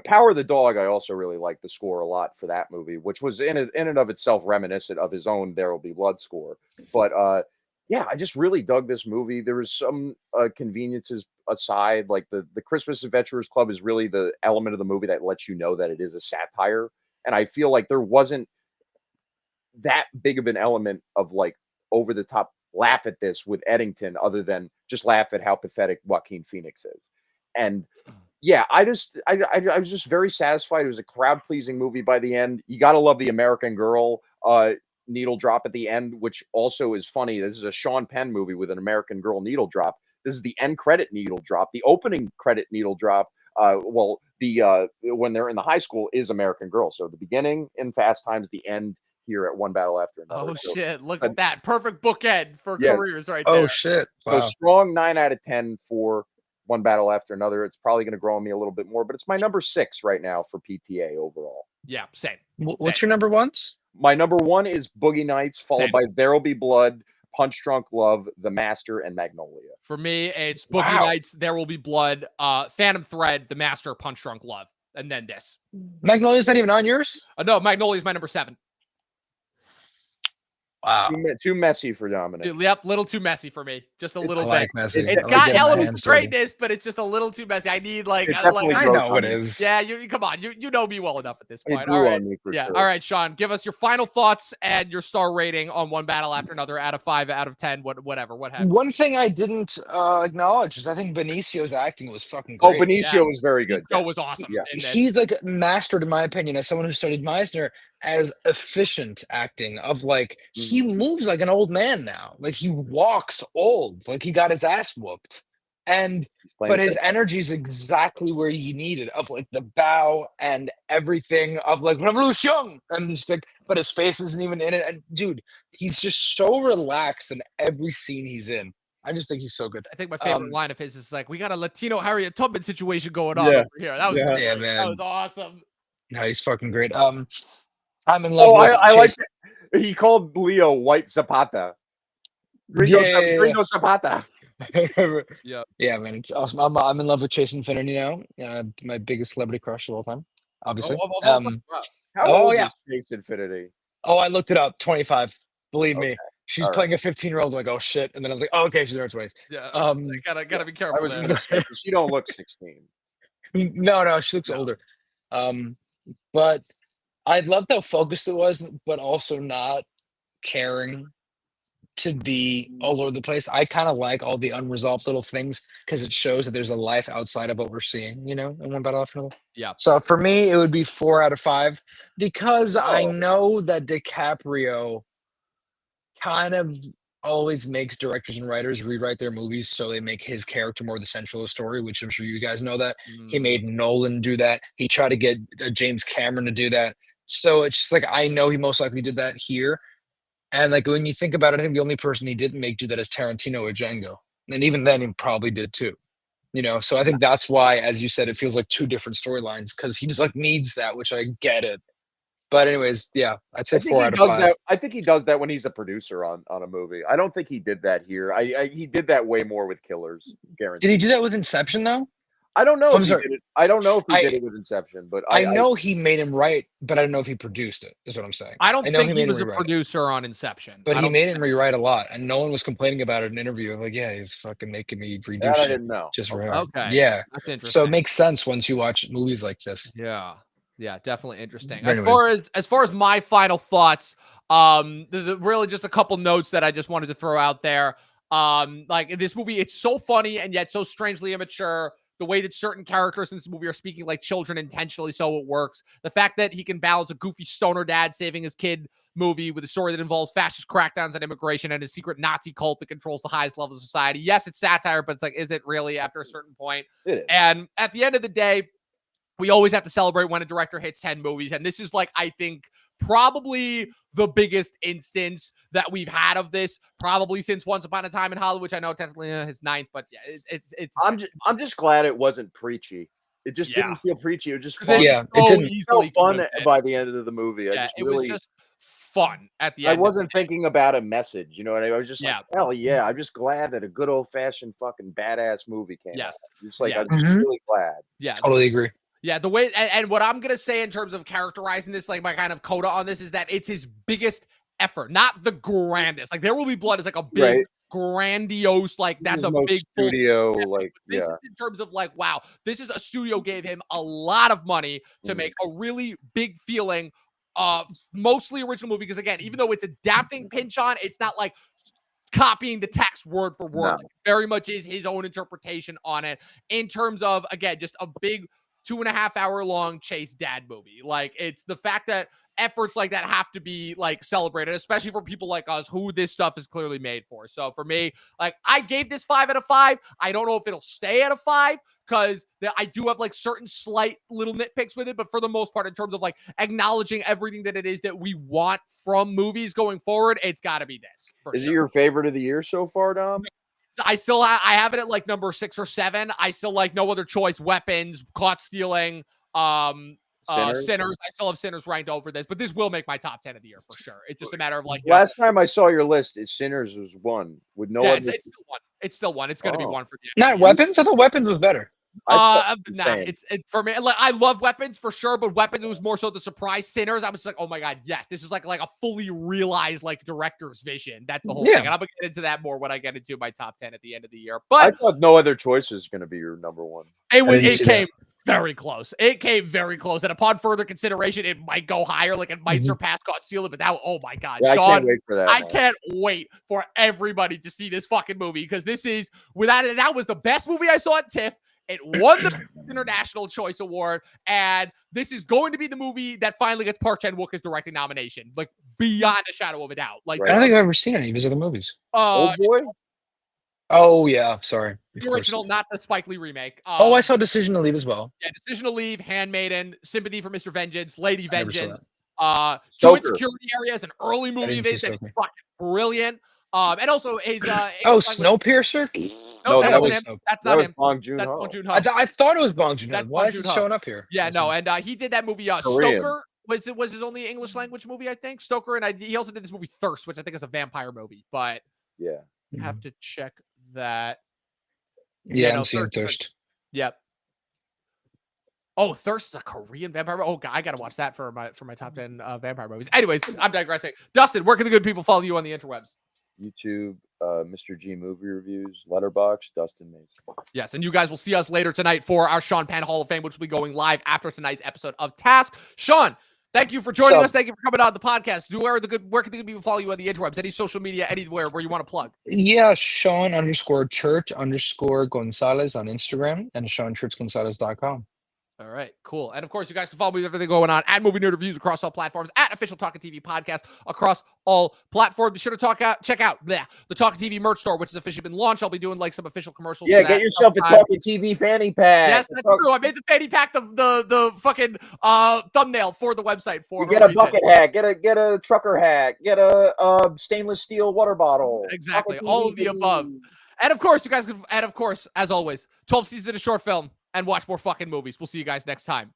Power of the Dog, I also really liked the score a lot for that movie, which was in and of itself reminiscent of his own There Will Be Blood score. But yeah, I just really dug this movie. There was some conveniences aside, like the Christmas Adventurers Club is really the element of the movie that lets you know that it is a satire. And I feel like there wasn't that big of an element of like over the top laugh at this with Eddington, other than just laugh at how pathetic Joaquin Phoenix is. And yeah, I was just very satisfied. It was a crowd pleasing movie by the end. You got to love the American Girl needle drop at the end, which also is funny. This is a Sean Penn movie with an American Girl needle drop. This is the end credit needle drop. The opening credit needle drop, when they're in the high school, is American Girl. So the beginning in Fast Times, the end here at One Battle After Another. Oh shit! Look at that perfect bookend for Yeah. careers right there. Oh shit! So Wow. strong 9 out of 10 for One Battle After Another. It's probably going to grow on me a little bit more, but it's my number 6 right now for PTA overall. Yeah, same. What's your number ones? My number 1 is Boogie Nights, followed Same. by There'll Be Blood, Punch Drunk Love, The Master, and Magnolia. For me, it's Boogie Nights, There Will Be Blood, Phantom Thread, The Master, Punch Drunk Love, and then this. Magnolia's not even on yours? No, Magnolia's my number 7. Wow. Too messy for Dominic. Dude, yep, little too messy for me. Just a little I bit. like messy. It's I like got getting my elements hands of dirty. greatness, but it's just a little too messy. I need like, It definitely I grows know on it me. is. yeah, you come on, you know me well enough at this It point. grew All right, on me for yeah, sure. all right, Sean, give us your final thoughts and your star rating on One Battle After Another out of 5, out of 10, whatever, what have you. One thing I didn't acknowledge is I think Benicio's acting was fucking Oh, great. Benicio was very good. Joe was awesome. Yeah. in this. He's like mastered, in my opinion, as someone who studied Meisner, as efficient acting of like he moves like an old man now. Like he walks old, like he got his ass whooped. And but his energy is exactly where he needed, of like the bow and everything, of like revolution, and just like, but his face isn't even in it. And dude, he's just so relaxed in every scene he's in. I just think he's so good. I think my favorite line of his is like, "We got a Latino Harriet Tubman situation going on Yeah. over here." That was Yeah. great. Yeah, That man. was awesome. No, he's fucking great. I'm in love Oh, with I like Chase- that. He called Leo White Zapata. Gringo, Gringo Zapata. Yeah. Yeah, man, it's awesome. I'm in love with Chase Infinity now. My biggest celebrity crush of all time, obviously. How Oh, old yeah. is Chase Infinity? Oh, I looked it up. 25. Believe me, Okay. she's All right. playing a 15-year-old. I'm like, oh shit, and then I was like, oh, okay, she's in her 20s. Yeah, Yeah. gotta be I careful. was there. going to say, 'cause she don't look 16. No, she looks No. older. But I loved how focused it was, but also not caring to be all over the place. I kind of like all the unresolved little things because it shows that there's a life outside of what we're seeing, in One Battle After Another. Yeah. So for me, it would be 4 out of 5 because I Oh. know that DiCaprio kind of always makes directors and writers rewrite their movies so they make his character more the central of the story, which I'm sure you guys know that. He made Nolan do that. He tried to get James Cameron to do that. So it's just like, I know he most likely did that here. And like when you think about it, I think the only person he didn't make do that is Tarantino or Django. And even then he probably did too. So I think that's why, as you said, it feels like 2 different storylines because he just like needs that, which I get it. But anyways, yeah, I'd say 4 out of 5. I think he does that when he's a producer on a movie. I don't think he did that here. He did that way more with Killers, guaranteed. Did he do that with Inception though? I don't know I'm if he sorry. did it. I don't know if he I- did it with Inception, but I know he made him write, but I don't know if he produced it, is what I'm saying. I don't know think he made was him a rewrite it. producer on Inception. But I he don't- made him rewrite a lot, and no one was complaining about it in an interview. I'm like, yeah, he's fucking making me redo that I shit didn't know. just for him. Okay. Yeah. That's interesting. So it makes sense once you watch movies like this. Yeah, definitely interesting. But As far as my final thoughts, really just a couple notes that I just wanted to throw out there. Like in this movie, it's so funny and yet so strangely immature. the way that certain characters in this movie are speaking like children intentionally so it works. The fact that he can balance a goofy stoner dad saving his kid movie with a story that involves fascist crackdowns on immigration and a secret Nazi cult that controls the highest levels of society. Yes, it's satire, but it's like, is it really after a certain point? It is. And at the end of the day, we always have to celebrate when a director hits 10 movies. And this is like, I think, probably the biggest instance that we've had of this, probably since Once Upon a Time in Hollywood, which I know technically his 9th, but yeah, it's. I'm just glad it wasn't preachy. It just didn't feel preachy. It was just fun. Yeah, so it didn't easily fun by the end of the movie. Yeah, it was just fun at the I end. wasn't thinking about a message, you know what I mean? I was just Yeah. like, hell yeah. I'm just glad that a good old fashioned fucking badass movie came out. Just like, Yeah. I'm just really glad. Yeah. Totally agree. Yeah, the way and what I'm gonna say in terms of characterizing this, like my kind of coda on this, is that it's his biggest effort, not the grandest. Like There Will Be Blood is like a big, grandiose, like that's a big studio, This is in terms of like, wow, this is a studio gave him a lot of money to make a really big feeling, mostly original movie. Because again, even though it's adapting Pinch On, it's not like copying the text word for word. No. Like, very much is his own interpretation on it. In terms of, again, just a big 2.5 hour long chase dad movie. Like, it's the fact that efforts like that have to be like celebrated, especially for people like us who this stuff is clearly made for. So for me, like, I gave this 5 out of 5. I don't know if it'll stay at a 5 because I do have like certain slight little nitpicks with it, but for the most part, in terms of like acknowledging everything that it is that we want from movies going forward, it's got to be this. Is it your favorite of the year so far, Dom? I have it at like number 6 or 7. I still like No Other Choice, Weapons, Caught Stealing, Sinners. I still have Sinners ranked over this, but this will make my top 10 of the year for sure. It's just a matter of like, last time I saw your list, Sinners was 1 with no other. It's still 1. It's still 1. It's going to be 1 for you. Not Weapons. I thought Weapons was better. It's for me. Like, I love Weapons for sure, but Weapons was more so the surprise. Sinners, I was like, oh my god, yes, this is like a fully realized like director's vision. That's the whole thing. And I'm gonna get into that more when I get into my top 10 at the end of the year. But I thought No Other Choice was going to be your number 1. It came very close. It came very close, and upon further consideration, it might go higher. Like, it might surpass Caught Stealing. But that, oh my god, yeah, Sean, I can't wait for that. I can't wait for everybody to see this fucking movie, because this is, without it, that was the best movie I saw at TIFF. It won the International Choice Award, and this is going to be the movie that finally gets Park Chan-wook's directing nomination, like beyond a shadow of a doubt. Like, I don't think I've ever seen any of his other movies. Old Boy? Oh yeah, sorry. The original, not the Spike Lee remake. I saw Decision to Leave as well. Yeah, Decision to Leave, Handmaiden, Sympathy for Mr. Vengeance, Lady Vengeance. Joint Security Area is an early movie of his that's fucking brilliant. And also his Snowpiercer. No, that's not him. Bong Joon-ho. That's Bong Joon-ho. I thought it was Bong Joon-ho. That's Why Bong is it Joon-ho. showing up here? Yeah, no, and he did that movie. Stoker was his only English language movie, I think. Stoker, and he also did this movie Thirst, which I think is a vampire movie. But yeah, I have to check that. Yeah, I'm seeing Thirst. Yep. Oh, Thirst is a Korean vampire. Oh god, I gotta watch that for my top 10 vampire movies. Anyways, I'm digressing. Dustin, where can the good people follow you on the interwebs? YouTube, Mr. G Movie Reviews, Letterboxd, Dustin Mason. Yes, and you guys will see us later tonight for our Sean Penn Hall of Fame, which will be going live after tonight's episode of Task. Sean, thank you for joining us. Thank you for coming on the podcast. Where can the good people follow you on the interwebs? Any social media, anywhere where you want to plug? Yeah, Sean_Church_Gonzalez on Instagram and SeanChurchGonzalez.com. All right, cool. And of course, you guys can follow me with everything going on at Movie Nerd Reviews across all platforms, at Official Talkin TV Podcast across all platforms. Be sure to check out the Talkin TV merch store, which has officially been launched. I'll be doing like some official commercials. Yeah, get yourself a Talkin TV fanny pack. Yes, that's true. I made the fanny pack the fucking thumbnail for the website for. You get a bucket hat, get a trucker hat, get a stainless steel water bottle. Exactly, all of the above. And of course, you guys can. And of course, as always, 12 seasons in a short film. And watch more fucking movies. We'll see you guys next time.